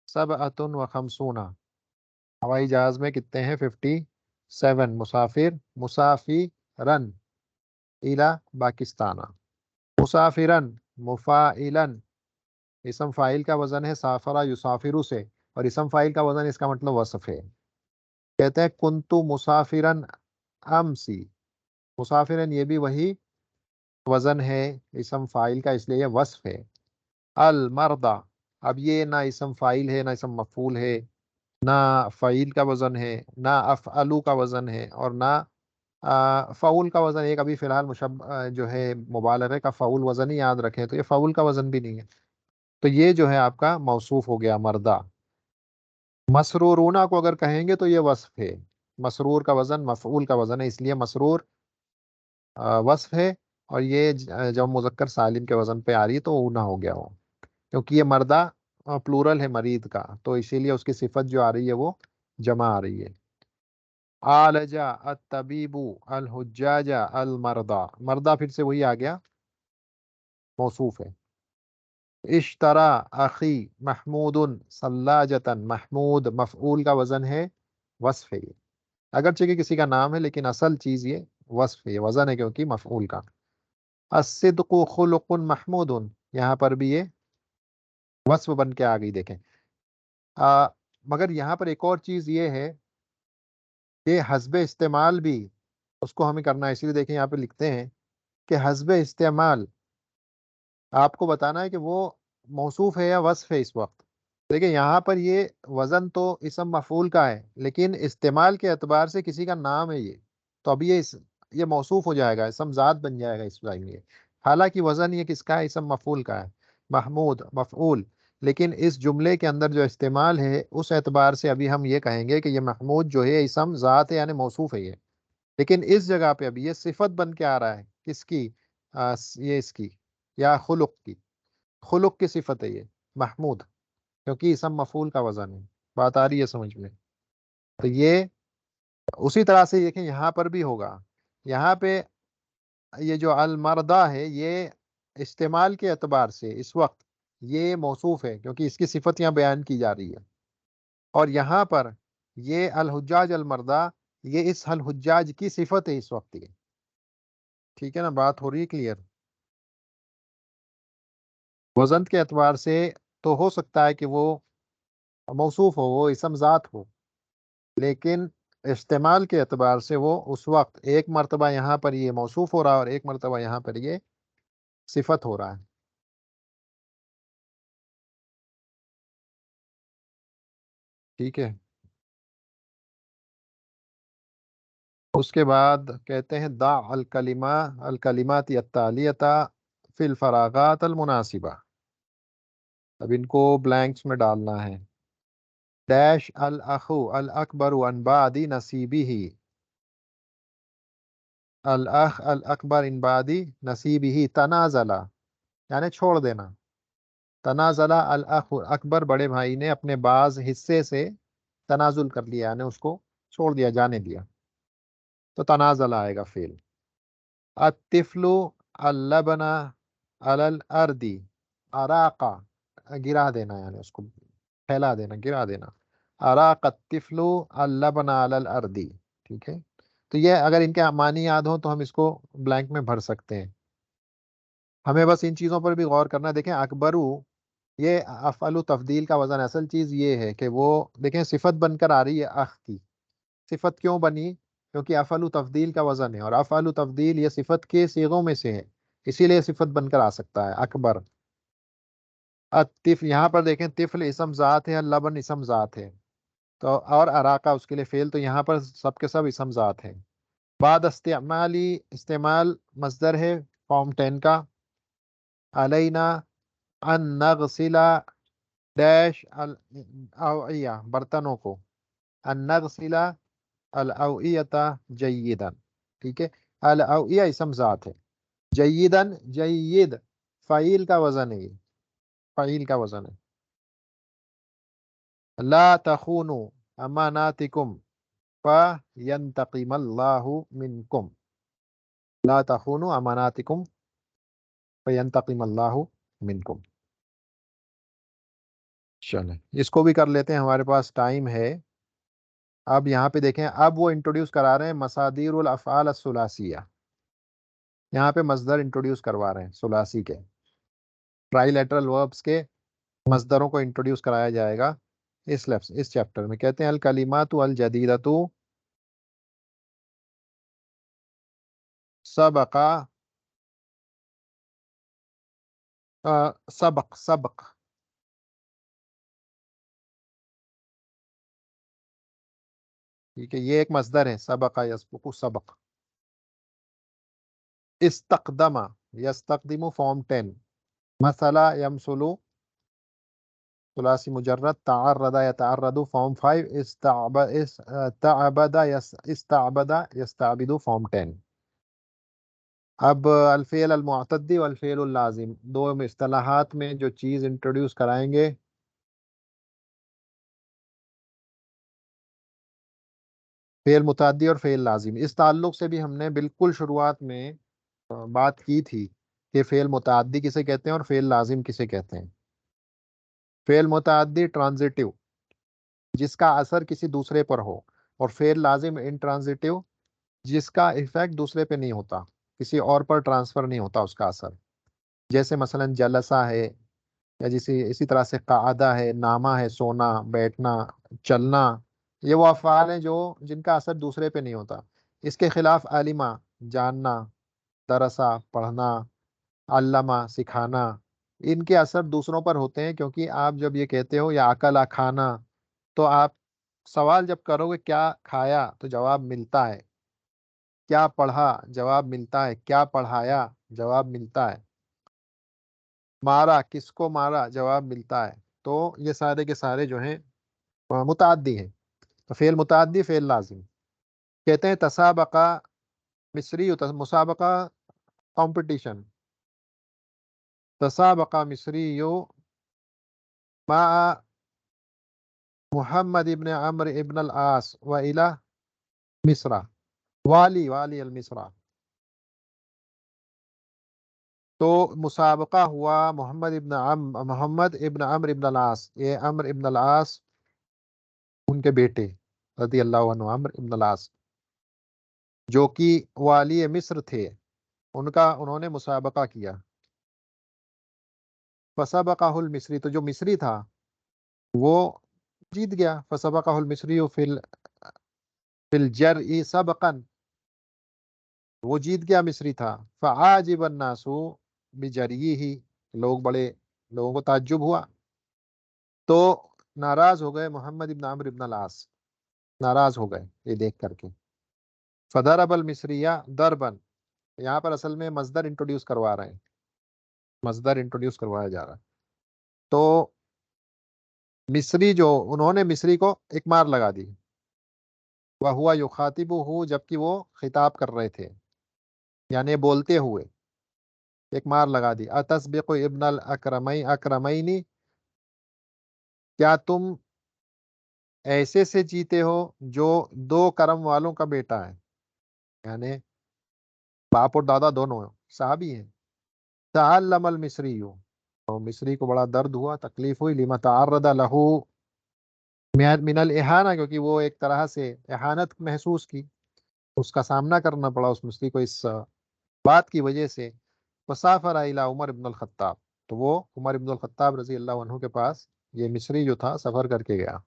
سبعۃ و خمسون، ہوائی جہاز میں کتنے ہیں؟ 57. مسافر، مسافرن الی پاکستان. مسافرن مفاعلن اسم فاعل کا وزن ہے سافرہ یسافرو سے، اور اسم فاعل کا وزن اس کا مطلب وصف ہے. کہتے ہیں کنتو مسافرن امسی، مسافرن یہ بھی وہی وزن ہے اسم فاعل کا اس لیے یہ وصف ہے. المرضى، اب یہ نہ اسم فاعل ہے نہ اسم مفعول ہے، نہ فعیل کا وزن ہے، نہ افعلو کا وزن ہے، اور نہ فعول کا وزن. ایک ابھی فی الحال جو ہے مبالغے کا فعول وزن ہی یاد رکھیں تو یہ فعول کا وزن بھی نہیں ہے. تو یہ جو ہے آپ کا موصوف ہو گیا مردہ. مسرورونا کو اگر کہیں گے تو یہ وصف ہے. مسرور کا وزن مفعول کا وزن ہے اس لیے مسرور وصف ہے. اور یہ جب مذکر سالم کے وزن پہ آ رہی ہے تو اونا ہو گیا وہ، کیونکہ یہ مردہ پلورل ہے مرید کا، تو اسی لیے اس کی صفت جو آ رہی ہے وہ جمع آ رہی ہے. عالجا الطبیب الحجاج المرضى، مردہ پھر سے وہی آ گیا موصوف ہے. اشترا اخی محمود ثلاجتا، محمود مفعول کا وزن ہے وصف ہے یہ، اگرچہ کہ کسی کا نام ہے لیکن اصل چیز یہ وصف ہے، یہ وزن ہے کیونکہ مفعول کا. الصدق خلق محمود، یہاں پر بھی یہ وصف بن کے آ گئی. دیکھیں مگر یہاں پر ایک اور چیز یہ ہے کہ حسب استعمال بھی اس کو ہمیں کرنا ہے. اسی لیے دیکھیں یہاں پہ لکھتے ہیں کہ حسب استعمال آپ کو بتانا ہے کہ وہ موصوف ہے یا وصف ہے اس وقت. دیکھیں یہاں پر یہ وزن تو اسم مفعول کا ہے لیکن استعمال کے اعتبار سے کسی کا نام ہے یہ، تو اب یہ موصوف ہو جائے گا، اسم ذات بن جائے گا اس ٹائم یہ. حالانکہ وزن یہ کس کا ہے؟ اسم مفعول کا ہے، محمود مفعول. لیکن اس جملے کے اندر جو استعمال ہے اس اعتبار سے ابھی ہم یہ کہیں گے کہ یہ محمود جو ہے اسم ذات ہے یعنی موصوف ہے یہ. لیکن اس جگہ پہ ابھی یہ صفت بن کے آ رہا ہے کس کی؟ یہ اس کی یا خلق کی، خلق کی صفت ہے یہ محمود، کیونکہ اسم مفعول کا وزن ہے. بات آ رہی ہے سمجھ میں؟ تو یہ اسی طرح سے دیکھیں یہاں پر بھی ہوگا. یہاں پہ یہ جو المردہ ہے یہ استعمال کے اعتبار سے اس وقت یہ موصوف ہے کیونکہ اس کی صفت یہاں بیان کی جا رہی ہے. اور یہاں پر یہ الحجاج المردہ یہ اس الحجاج کی صفت ہے اس وقت یہ. ٹھیک ہے نا، بات ہو رہی ہے کلیئر؟ وزن کے اعتبار سے تو ہو سکتا ہے کہ وہ موصوف ہو، وہ اسم ذات ہو، لیکن استعمال کے اعتبار سے وہ اس وقت ایک مرتبہ یہاں پر یہ موصوف ہو رہا ہے اور ایک مرتبہ یہاں پر یہ صفت ہو رہا ہے. ٹھیک ہے. اس کے بعد کہتے ہیں دا الکلمات التالیہ فی الفراغات المناسبہ. اب ان کو بلینکس میں ڈالنا ہے. ڈیش الاخو الاکبر عن بعد نصیبہ، الاخ الاکبر ان بعد نصیبہ تنازلہ، یعنی چھوڑ دینا. تنازلہ الاخ اکبر، بڑے بھائی نے اپنے بعض حصے سے تنازل کر لیا، یعنی اس کو چھوڑ دیا، جانے دیا، تو تنازل آئے گا فعل. الطفل اللبن علی الارض اراقا، گرا دینا، یعنی اس کو پھیلا دینا، گرا دینا. اراق الطفل اللبن علی الارض. ٹھیک ہے. تو یہ اگر ان کے معنی یاد ہوں تو ہم اس کو بلینک میں بھر سکتے ہیں. ہمیں بس ان چیزوں پر بھی غور کرنا ہے. دیکھیں اکبرو یہ افعل تفضیل کا وزن ہے. اصل چیز یہ ہے کہ وہ دیکھیں صفت بن کر آ رہی ہے اخ کی. صفت کیوں بنی؟ کیونکہ افعل تفضیل کا وزن ہے، اور افعل تفضیل یہ صفت کے صیغوں میں سے ہے، اسی لیے صفت بن کر آ سکتا ہے اکبر. الطفل، یہاں پر دیکھیں طفل اسم ذات ہے، لبن اسم ذات ہے، تو اور اراقہ اس کے لیے فعل، تو یہاں پر سب کے سب اسم ذات ہیں. بعد استعمالی، استعمال مصدر ہے فارم 10 کا. علینا ان نغسل ڈیش الاوعیہ، برتنوں کو. ان نغسل الاوعیۃ جیدا. ٹھیک ہے. الاوعیہ اسم ذات ہے. جیدن، جید فعیل کا وزن ہے، یہ فعیل کا وزن ہے. لا تخونوا اماناتکم فینتقم اللہ منکم. لا تخونوا اماناتکم فینتقم اللہ منکم. چلیں اس کو بھی کر لیتے ہیں، ہمارے پاس ٹائم ہے. اب یہاں پہ دیکھیں، اب وہ انٹروڈیوس کرا رہے ہیں مصادر الافعال الثلاثیہ. یہاں پہ مصدر انٹروڈیوس کروا رہے ہیں ثلاثی کے، ٹرائی لیٹرل وربس کے مصدروں کو انٹروڈیوس کرایا جائے گا اس لفظ اس چیپٹر میں. کہتے ہیں الکلمات الجدیدۃ سبق، سبق سبق. ٹھیک ہے، یہ ایک مصدر ہے، سبق یسبق سبق. استقدم یستقدم فارم 10. مثلا یمثل ثلاثی مجرد. تعرض یتعرض فارم 5. استعبد استعبد یستعبد فارم 10. اب الفعل المعتدی والفعل اللازم، دو اصطلاحات میں جو چیز انٹروڈیوس کرائیں گے. فعل متعدی اور فعل لازم، اس تعلق سے بھی ہم نے بالکل شروعات میں بات کی تھی کہ فعل متعدی کسے کہتے ہیں اور فعل لازم کسے کہتے ہیں. فعل متعدی ٹرانزیٹیو، جس کا اثر کسی دوسرے پر ہو، اور فعل لازم انٹرانزیٹیو، جس کا ایفیکٹ دوسرے پہ نہیں ہوتا، کسی اور پر ٹرانسفر نہیں ہوتا اس کا اثر. جیسے مثلا جلسہ ہے، یا اسی طرح سے قعدہ ہے، نامہ ہے، سونا، بیٹھنا، چلنا. یہ وہ افعال ہیں جو جن کا اثر دوسرے پہ نہیں ہوتا. اس کے خلاف علمہ جاننا، درسا پڑھنا، علامہ سکھانا، ان کے اثر دوسروں پر ہوتے ہیں. کیونکہ آپ جب یہ کہتے ہو یا اکلا کھانا، تو آپ سوال جب کرو گے کیا کھایا تو جواب ملتا ہے، کیا پڑھا جواب ملتا ہے، کیا پڑھایا جواب ملتا ہے، مارا کس کو مارا جواب ملتا ہے. تو یہ سارے کے سارے جو ہیں متعدی ہیں. تو فعل متعدی فعل لازم. کہتے ہیں تسابقہ مصری، مسابقہ کمپٹیشن. تسابقہ مصری مع محمد ابن عمرو ابن العاص و الى مصر، والی المصر. تو مسابقہ ہوا محمد ابن عمرو ابن العاص، یہ عمرو ابن العاص ان کے بیٹے رضی اللہ عنہ، عمرو ابن العاص جو کہ والی مصر تھے، انہوں نے مسابقہ کیا. فسبقہ المصری، تو جو مصری تھا وہ جیت گیا. فسبقہ المصری فی الجرء سبقا، وہ جیت گیا مصری تھا. فعاجب الناس بجریہ، لوگوں کو تعجب ہوا، تو ناراض ہو گئے محمد ابن عمرو ابن العاص، ناراض ہو گئے یہ دیکھ کر کے. فضرب المصریہ ضربا، یہاں پر اصل میں مصدر انٹروڈیوس کروا رہے ہیں، مصدر انٹروڈیوس کروایا جا رہا ہے. تو مصری جو انہوں نے مصری کو ایک مار لگا دی. وہوا یخاطبہ، جبکہ وہ خطاب کر رہے تھے، یعنی بولتے ہوئے ایک مار لگا دی. اتسبق ابن الاکرمین، کیا تم ایسے سے جیتے ہو جو دو کرم والوں کا بیٹا ہے، یعنی باپ اور دادا دونوں صحابی ہیں. تعلم المصری، تو مصری کو بڑا درد ہوا، تکلیف ہوئی. لما تعرض لہو من الاہانہ، کیونکہ وہ ایک طرح سے اہانت محسوس کی، اس کا سامنا کرنا پڑا اس مصری کو اس بات کی وجہ سے. وسافر الی عمر ابن الخطاب، تو وہ عمر ابن الخطاب رضی اللہ عنہ کے پاس یہ مصری جو تھا سفر کر کے گیا.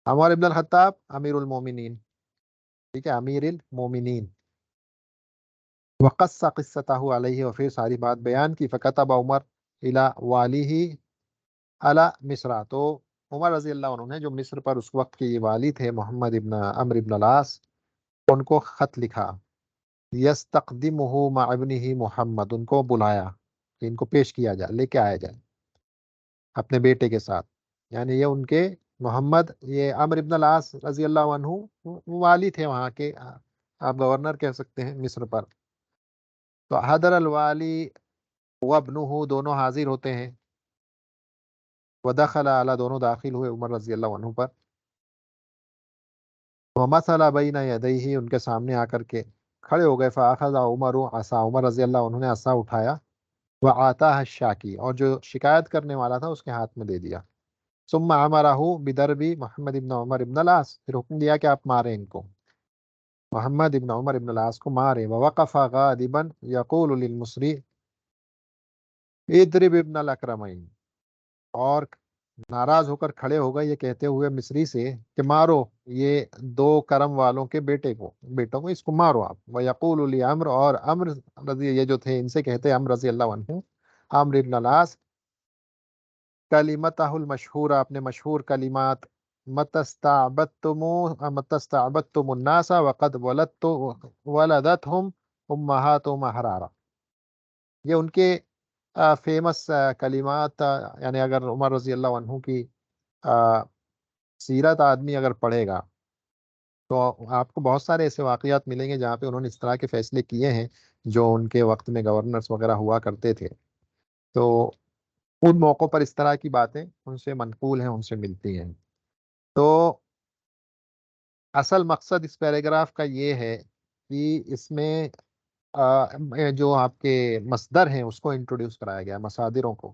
عمر ابن الخطاب امیر المومنین، ٹھیک ہے، امیر المومنین. وقص قصتہ علیہ، اور پھر ساری بات بیان کی. فکتب عمر الی والیہ علی مصر، تو عمر رضی اللہ عنہ نے جو مصر پر اس وقت کے یہ والی تھے محمد ابن عمرو ابن العاص، ان کو خط لکھا. یستقدمہ مع ابنہ محمد، ان کو بلایا کہ ان کو پیش کیا جائے، لے کے آیا جائے اپنے بیٹے کے ساتھ. یعنی یہ ان کے محمد، یہ عمرو ابن العاص رضی اللہ عنہ والی تھے وہاں کے، آپ گورنر کہہ سکتے ہیں مصر پر. تو حضر الوالی وابنہ، دونوں حاضر ہوتے ہیں. ودخل اعلیٰ، دونوں داخل ہوئے عمر رضی اللہ عنہ پر. ومثل بین یدیہ، ان کے سامنے آ کر کے کھڑے ہو گئے. فاخذ عمر عصا، عمر رضی اللہ عنہ نے عصا اٹھایا. وآتاہ الشاکی، اور جو شکایت کرنے والا تھا اس کے ہاتھ میں دے دیا. ثم امرہ بدرب محمد ابن عمر ابن العاص، پھر حکم دیا کہ آپ ماریں ان کو، محمد ابن عمر ابن العاص کو مارے. ووقف غاضبا یقول للمصری اضرب ابن الاکرمین، اور ناراض ہو کر کھڑے ہو گئے یہ کہتے ہوئے مصری سے کہ مارو یہ دو کرم والوں کے بیٹوں کو، اس کو مارو آپ. ویقول لعمر، اور عمر رضی، یہ جو تھے ان سے کہتے عمر رضی اللہ عنہ، عمرو ابن العاص، کلمتہ المشہور، اپنے مشہور کلمات. متستعبدتم الناس وقد ولدتهم امہاتهم احرارا، یہ ان کے فیمس کلمات. یعنی اگر عمر رضی اللہ عنہ کی سیرت آدمی اگر پڑھے گا تو آپ کو بہت سارے ایسے واقعات ملیں گے جہاں پہ انہوں نے اس طرح کے فیصلے کیے ہیں جو ان کے وقت میں گورنرز وغیرہ ہوا کرتے تھے. تو ان موقعوں پر اس طرح کی باتیں ان سے منقول ہیں، ان سے ملتی ہیں. تو اصل مقصد اس پیراگراف کا یہ ہے کہ اس میں جو آپ کے مصدر ہیں اس کو انٹروڈیوس کرایا گیا، مصادروں کو.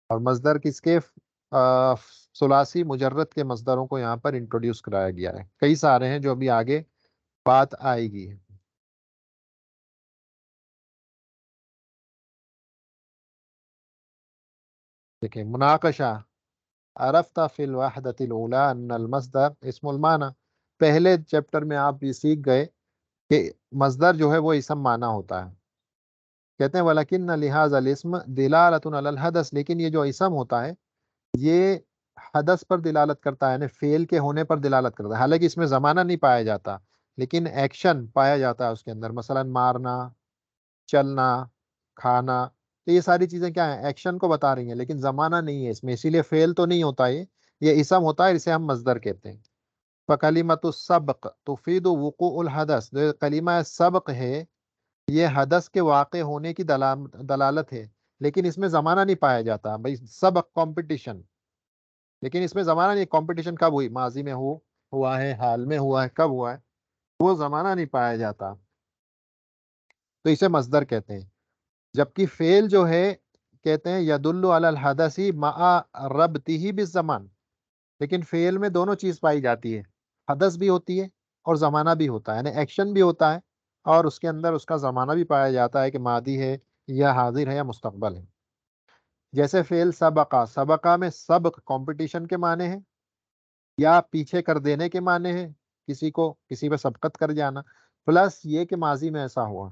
اور مصدر کس کے؟ ثلاثی مجرد کے مصدروں کو یہاں پر انٹروڈیوس کرایا گیا ہے. کئی سارے ہیں جو ابھی آگے بات آئے گی. دیکھیں، مناقشہ. عرفت فی الوحدۃ الاولی ان المصدر اسم المعنی، پہلے چیپٹر میں آپ یہ سیکھ گئے کہ مصدر جو ہے وہ اسم معنی ہوتا ہے. کہتے ہیں ولیکن لہذا الاسم دلالۃ علی الحدث، لیکن یہ جو اسم ہوتا ہے یہ حدث پر دلالت کرتا ہے، یعنی فعل کے ہونے پر دلالت کرتا ہے. حالانکہ اس میں زمانہ نہیں پایا جاتا لیکن ایکشن پایا جاتا ہے اس کے اندر، مثلا مارنا، چلنا، کھانا. تو یہ ساری چیزیں کیا ہیں؟ ایکشن کو بتا رہی ہیں، لیکن زمانہ نہیں ہے اس میں، اسی لیے فعل تو نہیں ہوتا، یہ اسم ہوتا ہے، اسے ہم مصدر کہتے ہیں. فکلمۃ السبق تفید وقوع الحدث، جو کلمہ سبق ہے یہ حدث کے واقع ہونے کی دلالت ہے، لیکن اس میں زمانہ نہیں پایا جاتا. بھائی سبق کمپٹیشن، لیکن اس میں زمانہ نہیں. کمپٹیشن کب ہوئی؟ ماضی میں ہوا ہے، حال میں ہوا ہے، کب ہوا ہے، وہ زمانہ نہیں پایا جاتا، تو اسے مصدر کہتے ہیں. جبکہ فعل جو ہے کہتے ہیں یدل علی الحدث مع ربطہ بالزمان، لیکن فعل میں دونوں چیز پائی جاتی ہے، حدث بھی ہوتی ہے اور زمانہ بھی ہوتا ہے، یعنی ایکشن بھی ہوتا ہے اور اس کے اندر اس کا زمانہ بھی پایا جاتا ہے کہ ماضی ہے یا حاضر ہے یا مستقبل ہے. جیسے فعل سبقہ، سبقہ میں سبق کمپٹیشن کے معنی ہے یا پیچھے کر دینے کے معنی ہے، کسی پہ سبقت کر جانا، پلس یہ کہ ماضی میں ایسا ہوا،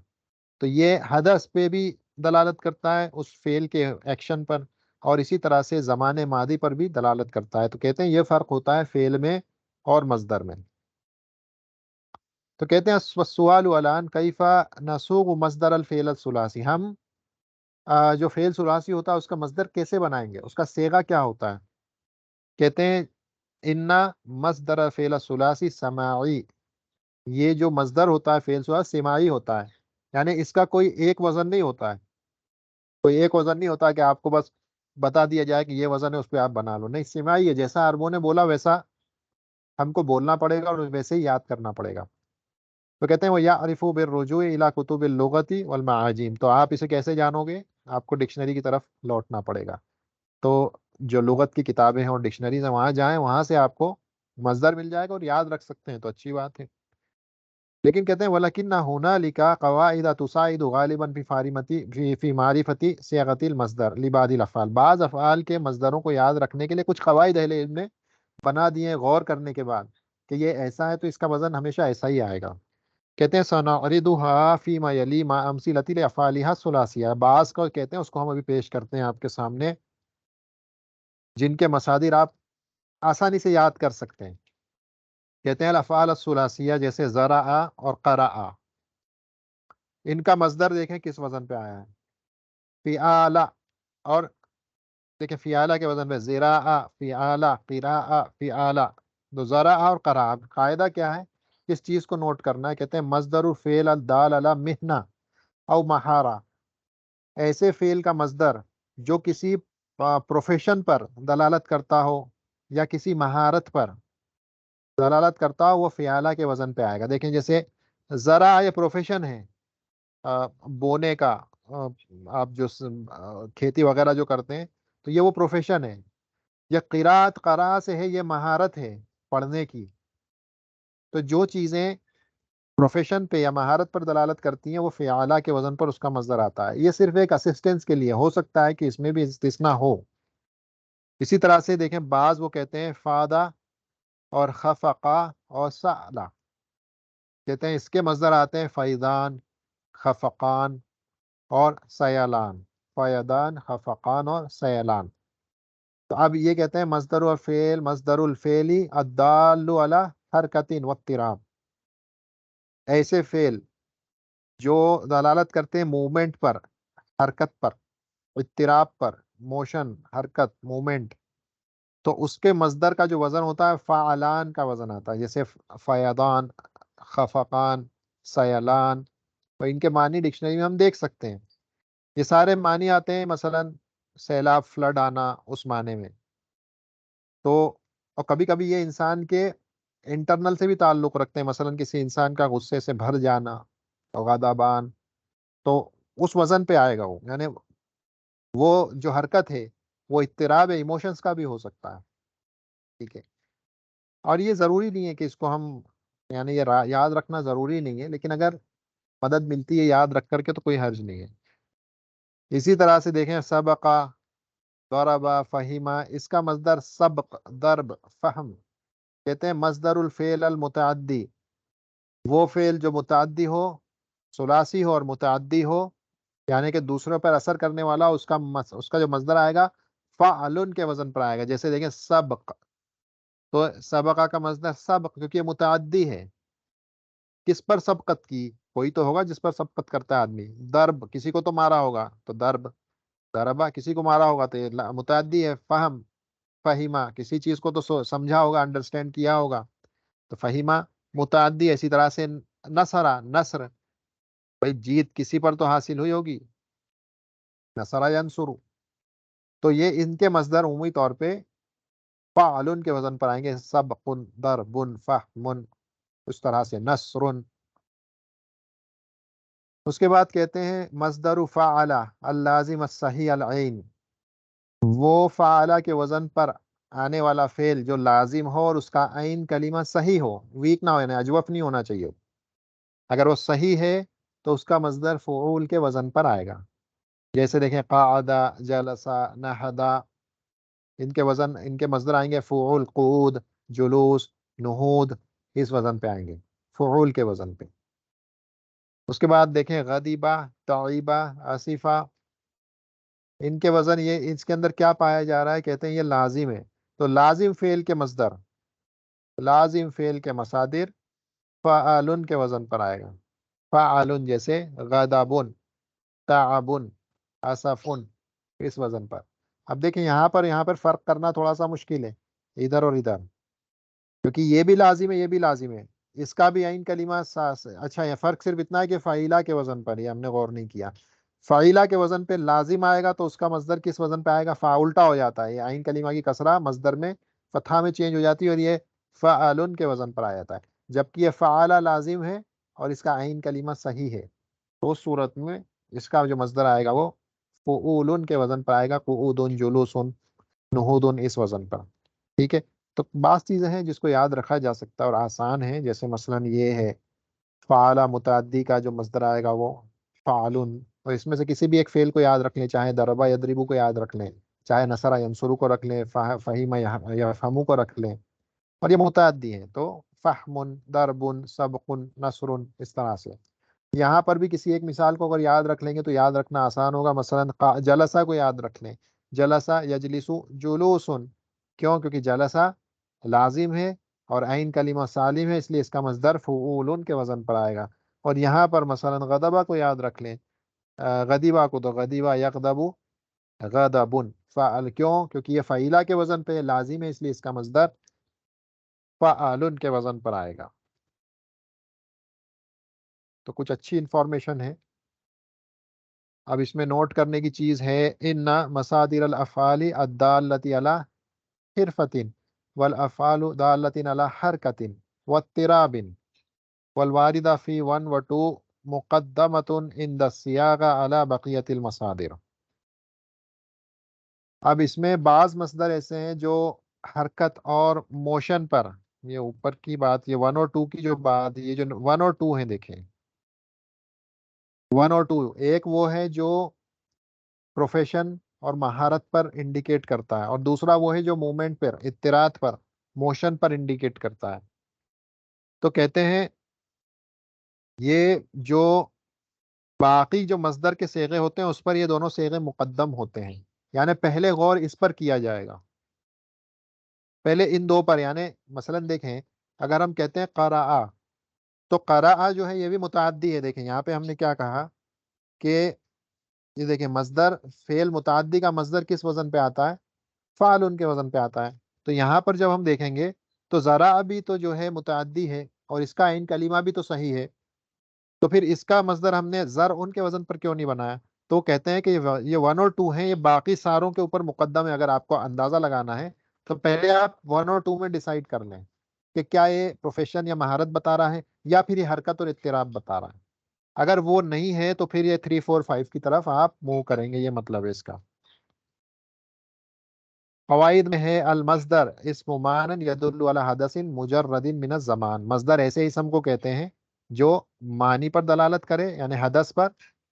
تو یہ حدث پہ بھی دلالت کرتا ہے، اس فعل کے ایکشن پر، اور اسی طرح سے زمان ماضی پر بھی دلالت کرتا ہے. تو کہتے ہیں یہ فرق ہوتا ہے فعل میں اور مصدر میں. تو کہتے ہیں السؤال الان کیف نسوغ مصدر الفعل الثلاثی، ہم جو فعل ثلاثی ہوتا ہے اس کا مصدر کیسے بنائیں گے، اس کا صیغہ کیا ہوتا ہے. کہتے ہیں ان مصدر فعل الثلاثی سماعی، یہ جو مصدر ہوتا ہے فعل ثلاثی سماعی ہوتا ہے، یعنی اس کا کوئی ایک وزن نہیں ہوتا ہے، کوئی ایک وزن نہیں ہوتا کہ آپ کو بس بتا دیا جائے کہ یہ وزن ہے اس پہ آپ بنا لو، نہیں، سماعی ہے، جیسا عربوں نے بولا ویسا ہم کو بولنا پڑے گا اور ویسے ہی یاد کرنا پڑے گا. تو کہتے ہیں وہ یعرف بالرجوع الی کتب اللغۃ والمعاجم، تو آپ اسے کیسے جانو گے، آپ کو ڈکشنری کی طرف لوٹنا پڑے گا. تو جو لغت کی کتابیں ہیں اور ڈکشنریز ہیں وہاں جائیں، وہاں سے آپ کو مصدر مل جائے گا اور یاد رکھ سکتے ہیں تو اچھی بات ہے. لیکن کہتے ہیں وَلَكِنَّ هُنَالِكَ قَوَاعِدَ تُسَاعِدُ غَالِبًا فِي مَعْرِفَةِ صِيغَةِ الْمَصْدَرِ لِبَعْضِ الْأَفْعَالِ، بعض افعال کے مصدروں کو یاد رکھنے کے لیے کچھ قواعد اہل علم نے بنا دیے غور کرنے کے بعد کہ یہ ایسا ہے تو اس کا وزن ہمیشہ ایسا ہی آئے گا. کہتے ہیں سَنَعْرِضُهَا فِي مَا يَلِي مَعَ أَمْثِلَةِ لِأَفْعَالِهَا الثُّلَاثِيَّةِ، بعض کو کہتے ہیں اس کو ہم ابھی پیش کرتے ہیں آپ کے سامنے جن کے مصادر آپ آسانی سے یاد کر سکتے ہیں. کہتے ہیں الافعال الثلاثیہ جیسے زرع اور قرأ، ان کا مصدر دیکھیں کس وزن پہ آیا ہے، فعال، اور دیکھیں فعال کے وزن پہ زراع، فعال، قراء، فعال. تو زرع اور قرأ، قاعدہ کیا ہے، کس چیز کو نوٹ کرنا ہے. کہتے ہیں مصدر فعل الدال علی محنہ او مہارہ، ایسے فعل کا مصدر جو کسی پروفیشن پر دلالت کرتا ہو یا کسی مہارت پر دلالت کرتا ہو، وہ فعالہ کے وزن پہ آئے گا. دیکھیں جیسے زرع یہ پروفیشن ہے بونے کا، آپ جو کھیتی وغیرہ جو کرتے ہیں تو یہ وہ پروفیشن ہے. یہ قراءت، قراء سے ہے، یہ مہارت ہے پڑھنے کی. تو جو چیزیں پروفیشن پہ یا مہارت پر دلالت کرتی ہیں وہ فعالہ کے وزن پر اس کا مصدر آتا ہے. یہ صرف ایک اسسٹنس کے لیے ہو سکتا ہے کہ اس میں بھی استثناء ہو. اسی طرح سے دیکھیں بعض وہ کہتے ہیں فادہ اور خفقا اور سعلا، کہتے ہیں اس کے مصدر آتے ہیں فیضان، خفقان اور سیلان، فیضان، خفقان اور سیلان. تو اب یہ کہتے ہیں مصدر الفعل، مصدر الفعلی الدال علی حرکت واضطراب، ایسے فعل جو دلالت کرتے ہیں موومنٹ پر، حرکت پر، اضطراب پر، موشن، حرکت، موومنٹ، تو اس کے مصدر کا جو وزن ہوتا ہے فعلان کا وزن آتا ہے. جیسے فیضان، خفقان، سیلان، تو ان کے معنی ڈکشنری میں ہم دیکھ سکتے ہیں. یہ سارے معنی آتے ہیں، مثلا سیلاب، فلڈ آنا، اس معنی میں. تو اور کبھی کبھی یہ انسان کے انٹرنل سے بھی تعلق رکھتے ہیں، مثلا کسی انسان کا غصے سے بھر جانا، غضبان، تو اس وزن پہ آئے گا وہ، یعنی وہ جو حرکت ہے وہ اضطراب ایموشنز کا بھی ہو سکتا ہے. ٹھیک ہے، اور یہ ضروری نہیں ہے کہ اس کو ہم، یعنی یہ یاد رکھنا ضروری نہیں ہے، لیکن اگر مدد ملتی ہے یاد رکھ کر کے تو کوئی حرج نہیں ہے. اسی طرح سے دیکھیں سبقہ، ضربہ، فہیمہ، اس کا مصدر سبق، ضرب، فہم. کہتے ہیں مصدر الفعل المتعدی، وہ فعل جو متعدی ہو، ثلاثی ہو اور متعدی ہو، یعنی کہ دوسروں پر اثر کرنے والا، اس کا جو مصدر آئے گا فعلن کے وزن پر آئے گا. جیسے دیکھیں سبق، تو سبقہ کا مصدر سبق، کیونکہ یہ متعدی ہے. کس پر سبقت کی، کوئی تو ہوگا جس پر سبقت کرتا ہے آدمی. ضرب، کسی کو تو مارا ہوگا تو ضرب، ضربہ، کسی کو مارا ہوگا تو یہ متعدی ہے. فہم، فہیمہ، کسی چیز کو تو سمجھا ہوگا، انڈرسٹینڈ کیا ہوگا تو فہیمہ متعدی ہے. اسی طرح سے نصرہ، نصر، بھائی جیت کسی پر تو حاصل ہوئی ہوگی، نصرہ ینصر. تو یہ ان کے مصدر عمومی طور پہ فعلن کے وزن پر آئیں گے، سبق، ضرب، فہم، اس طرح سے نصر. اس کے بعد کہتے ہیں مصدر فعل اللازم الصحیح العین، وہ فعل کے وزن پر آنے والا فعل جو لازم ہو اور اس کا عین کلمہ صحیح ہو، ویک نہ ہو، یعنی اجوف نہیں ہونا چاہیے. اگر وہ صحیح ہے تو اس کا مصدر فعول کے وزن پر آئے گا. جیسے دیکھیں قعدہ، جلسہ، نہدہ، ان کے مصدر آئیں گے فعول، قعود، جلوس، نہود، اس وزن پہ آئیں گے، فعول کے وزن پہ. اس کے بعد دیکھیں غدیبہ، تعیبہ، آصفہ، ان کے وزن یہ، اس کے اندر کیا پایا جا رہا ہے؟ کہتے ہیں یہ لازم ہے. تو لازم فعل کے مصدر، لازم فعل کے مصادر فعالن کے وزن پر آئے گا. فعالن جیسے غضبن، تعبن، اسفن، اس وزن پر. اب دیکھیں یہاں پر فرق کرنا تھوڑا سا مشکل ہے ادھر اور ادھر، کیونکہ یہ بھی لازم ہے، یہ بھی لازم ہے. اس کا بھی عین کلمہ اچھا، یہ فرق صرف اتنا ہے کہ فعیلہ کے وزن پر، یہ ہم نے غور نہیں کیا. فعیلہ کے وزن پہ لازم آئے گا تو اس کا مصدر کس وزن پہ آئے گا؟ الٹا ہو جاتا ہے، یہ عین کلمہ کی کسرہ مصدر میں فتحہ میں چینج ہو جاتی ہے اور یہ فعلن کے وزن پر آ جاتا ہے. جبکہ یہ فعلہ لازم ہے اور اس کا عین کلمہ صحیح ہے، تو اس صورت میں اس کا جو مصدر آئے گا وہ فعولن کے وزن پر آئے گا، قعودن، جلوسن، نہودن، اس وزن پر. ٹھیک ہے. تو بعض چیزیں ہیں جس کو یاد رکھا جا سکتا ہے اور آسان ہے، جیسے مثلا یہ ہے فعالہ متعدی کا جو مصدر آئے گا وہ فعلن، اور اس میں سے کسی بھی ایک فعل کو یاد رکھ لیں، چاہے ضربہ یضربو کو یاد رکھ لیں، چاہے نصرہ ینصرو کو رکھ لیں، فہیم یفہمو کو رکھ لیں، اور یہ متعدی ہیں تو فہم، ضرب، سبق، نصر، اس طرح سے. یہاں پر بھی کسی ایک مثال کو اگر یاد رکھ لیں گے تو یاد رکھنا آسان ہوگا. مثلا جلسہ کو یاد رکھ لیں، جلسہ یجلسو جلوسن. کیوں؟ کیونکہ جلسہ لازم ہے اور عین کلمہ سالم ہے، اس لیے اس کا مصدر فعولن کے وزن پر آئے گا. اور یہاں پر مثلا غضبہ کو یاد رکھ لیں، غدیبہ کو، تو غدیبہ یغضب غضبن فعل. کیوں؟ کیونکہ یہ فعیلہ کے وزن پہ لازم ہے، اس لیے اس کا مصدر فعلن کے وزن پر آئے گا. تو کچھ اچھی انفارمیشن ہے. اب اس میں نوٹ کرنے کی چیز ہے، ان مصادر الافعال الدالۃ علی حرفۃ والافعال دالۃ علی حرکۃ واضطراب والواردہ فی 1 و 2 مقدمۃ عند الصیاغہ علی بقیۃ المصادر. اب اس میں بعض مصدر ایسے ہیں جو حرکت اور موشن پر، یہ اوپر کی بات، یہ 1 اور 2 کی جو بات، یہ جو 1 اور 2 ہیں دیکھیں 1 اور 2، ایک وہ ہے جو پروفیشن اور مہارت پر انڈیکیٹ کرتا ہے، اور دوسرا وہ ہے جو مومنٹ پر، اطراحت پر، موشن پر انڈیکیٹ کرتا ہے. تو کہتے ہیں یہ جو باقی جو مصدر کے صیغے ہوتے ہیں اس پر یہ دونوں صیغے مقدم ہوتے ہیں، یعنی پہلے غور اس پر کیا جائے گا، پہلے ان دو پر. یعنی مثلا دیکھیں اگر ہم کہتے ہیں قرأ، تو قرأ جو ہے یہ بھی متعدی ہے. دیکھیں یہاں پہ ہم نے کیا کہا کہ یہ دیکھیں مصدر، فعل متعدی کا مصدر کس وزن پہ آتا ہے؟ فعل کے وزن پہ آتا ہے. تو یہاں پر جب ہم دیکھیں گے تو ذرا بھی تو جو ہے متعدی ہے اور اس کا عین کلمہ بھی تو صحیح ہے، تو پھر اس کا مصدر ہم نے زر ان کے وزن پر کیوں نہیں بنایا؟ تو کہتے ہیں کہ یہ 1 اور 2 ہیں، یہ باقی ساروں کے اوپر مقدم ہے. اگر آپ کو اندازہ لگانا ہے تو پہلے آپ 1 اور 2 میں ڈیسائیڈ کر لیں کہ کیا یہ پروفیشن یا مہارت بتا رہا ہے یا پھر یہ حرکت اور اضطراب بتا رہا ہے. اگر وہ نہیں ہے تو پھر یہ 3 4 5 کی طرف آپ موو کریں گے، یہ مطلب ہے اس کا. فوائد میں ہے المصدر اسم معنی یدل علی حدث مجرد من الزمان. مصدر ایسے اسم کو کہتے ہیں جو معنی پر دلالت کرے، یعنی حدث پر.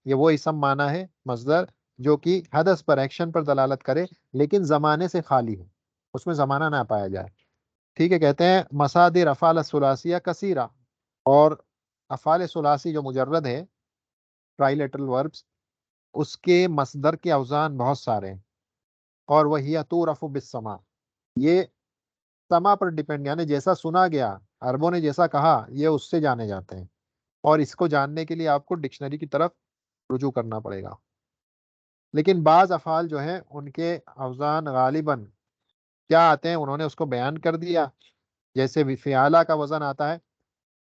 یہ وہ اسم معنی ہے مصدر جو کہ حدث پر، ایکشن پر دلالت کرے لیکن زمانے سے خالی ہو، اس میں زمانہ نہ پایا جائے. ٹھیک ہے. کہتے ہیں مصادر افعال الثلاثیہ کثیرہ، اور افعال ثلاثی جو مجرد ہے ٹرائی لیٹرل وربس، اس کے مصدر کے اوزان بہت سارے ہیں. اور وہی تورف بالسماع، یہ سما پر ڈیپینڈ، یعنی جیسا سنا گیا، عربوں نے جیسا کہا یہ اس سے جانے جاتے ہیں. اور اس کو جاننے کے لیے آپ کو ڈکشنری کی طرف رجوع کرنا پڑے گا. لیکن بعض افعال جو ہیں ان کے اوزان غالباً کیا آتے ہیں، انہوں نے اس کو بیان کر دیا. جیسے فعالہ کا وزن آتا ہے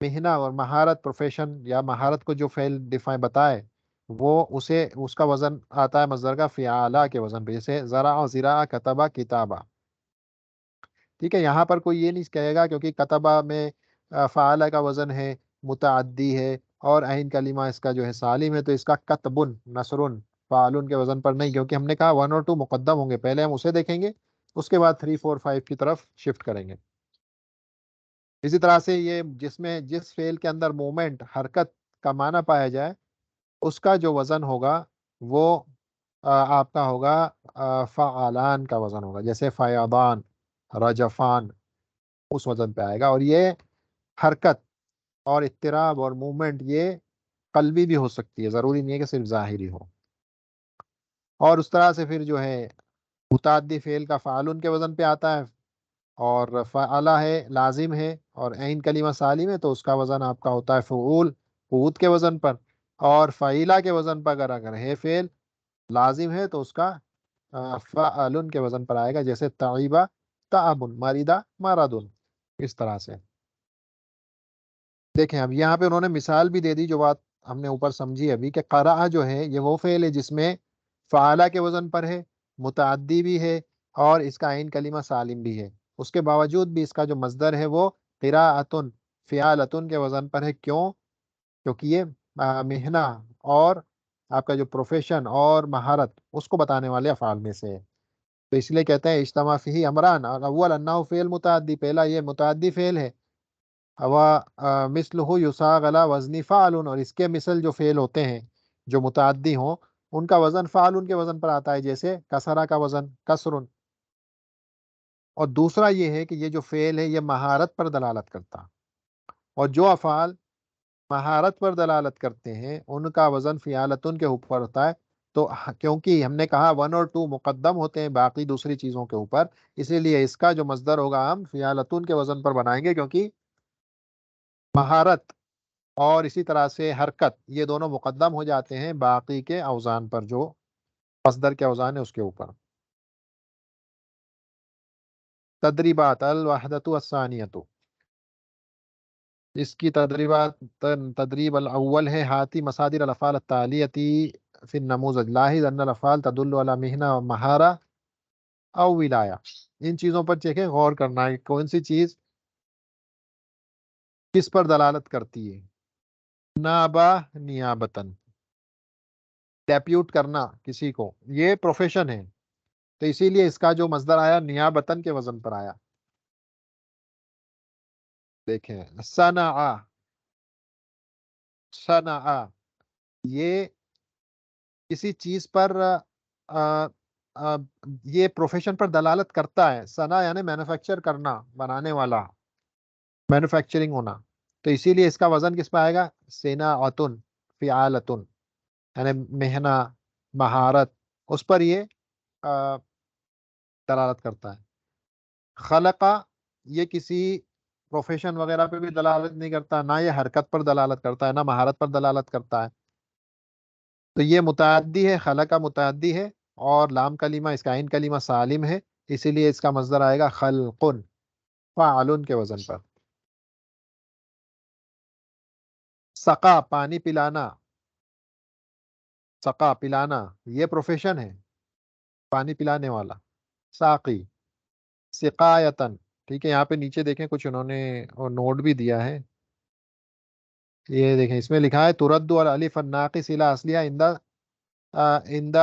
مہنہ، اور مہارت، پروفیشن یا مہارت کو جو فعل ڈیفائن بتائے وہ اسے، اس کا وزن آتا ہے مصدر کا فعالہ کے وزن پہ، جیسے زرع، زراع، کتبہ، کتابہ. ٹھیک ہے. یہاں پر کوئی یہ نہیں کہے گا کیونکہ کتبہ میں فعالہ کا وزن ہے، متعدی ہے اور عین کلمہ اس کا جو ہے سالم ہے، تو اس کا کتبن، نصرن، فعلن کے وزن پر نہیں، کیونکہ ہم نے کہا 1 اور 2 مقدم ہوں گے. پہلے ہم اسے دیکھیں گے، اس کے بعد 3 4 5 کی طرف شفٹ کریں گے. اسی طرح سے یہ جس فعل کے اندر مومنٹ، حرکت کا معنی پایا جائے، اس کا جو وزن ہوگا وہ آپ کا ہوگا فعالان کا وزن ہوگا. جیسے فیاضان، رجفان، اس وزن پہ آئے گا. اور یہ حرکت اور اضطراب اور موومنٹ یہ قلبی بھی ہو سکتی ہے، ضروری نہیں ہے کہ صرف ظاہری ہو. اور اس طرح سے پھر جو ہے متعدی فعل کا فعلن کے وزن پہ آتا ہے، اور فعلہ ہے لازم ہے اور عین کلمہ سالم ہے تو اس کا وزن آپ کا ہوتا ہے فعول، فعود کے وزن پر. اور فعیلہ کے وزن پر اگر ہے فعل لازم ہے تو اس کا فعلن کے وزن پر آئے گا، جیسے تعیبہ تعبن، مریدہ مرادن، اس طرح سے. دیکھیں اب یہاں پہ انہوں نے مثال بھی دے دی، جو بات ہم نے اوپر سمجھی ابھی، کہ قرأ جو ہے یہ وہ فعل ہے جس میں فعلہ کے وزن پر ہے، متعدی بھی ہے اور اس کا عین کلمہ سالم بھی ہے. اس کے باوجود بھی اس کا جو مصدر ہے وہ قراءتن فعالتن کے وزن پر ہے. کیوں؟ کیونکہ یہ مہنہ اور آپ کا جو پروفیشن اور مہارت اس کو بتانے والے افعال میں سے ہے. تو اس لیے کہتے ہیں اجتماع فیہ امران، اور اول انہ فعل متعدی، پہلا یہ متعدی فعل ہے. مثلہ یصاغ علی وزن فعل، اور اس کے مثل جو فعل ہوتے ہیں جو متعدی ہوں ان کا وزن فعل کے وزن پر آتا ہے، جیسے کسرہ کا وزن کسر. اور دوسرا یہ ہے کہ یہ جو فعل ہے یہ مہارت پر دلالت کرتا، اور جو افعال مہارت پر دلالت کرتے ہیں ان کا وزن فعالتن کے اوپر ہوتا ہے. تو کیونکہ ہم نے کہا 1 اور 2 مقدم ہوتے ہیں باقی دوسری چیزوں کے اوپر، اسی لیے اس کا جو مصدر ہوگا ہم فعالتن کے وزن پر بنائیں گے، کیونکہ مہارت اور اسی طرح سے حرکت یہ دونوں مقدم ہو جاتے ہیں باقی کے اوزان پر، جو مصدر کے اوزان ہے اس کے اوپر. تدریبات الوحدۃ الثانیۃ، اس کی تدریبات. تدریب الاول ہے ہاتی مصادر الافعال التالیتی فی النموذج، لاحظ ان الافعال تدل علی مہنہ و مہارہ او ولایہ. ان چیزوں پر دیکھیں، غور کرنا ہے کون سی چیز کس پر دلالت کرتی ہے. نابا نیابتن، ڈیپیوٹ کرنا کسی کو، یہ پروفیشن ہے تو اسی لیے اس کا جو مصدر آیا نیابتن کے وزن پر آیا. دیکھیں صنع، صنع یہ کسی چیز پر یہ پروفیشن پر دلالت کرتا ہے. صنع یعنی مینوفیکچر کرنا، بنانے والا، مینوفیکچرنگ ہونا. تو اسی لیے اس کا وزن کس پہ آئے گا؟ صناعتن فعالتن، یعنی محنہ مہارت اس پر یہ دلالت کرتا ہے. خلقہ یہ کسی پروفیشن وغیرہ پہ بھی دلالت نہیں کرتا، نہ یہ حرکت پر دلالت کرتا ہے، نہ مہارت پر دلالت کرتا ہے. تو یہ متعدی ہے، خلقہ متعدی ہے اور لام کلمہ اس کا عین کلمہ سالم ہے، اسی لیے اس کا مصدر آئے گا خلقن فعلن کے وزن پر. سقا پانی پلانا، سقا پلانا یہ پروفیشن ہے، پانی پلانے والا. ساقی سقایتن، ٹھیک ہے. یہاں پہ نیچے دیکھیں کچھ انہوں نے نوٹ بھی دیا ہے. یہ دیکھیں اس میں لکھا ہے ترد الالف الناقص الى اصلیہ عند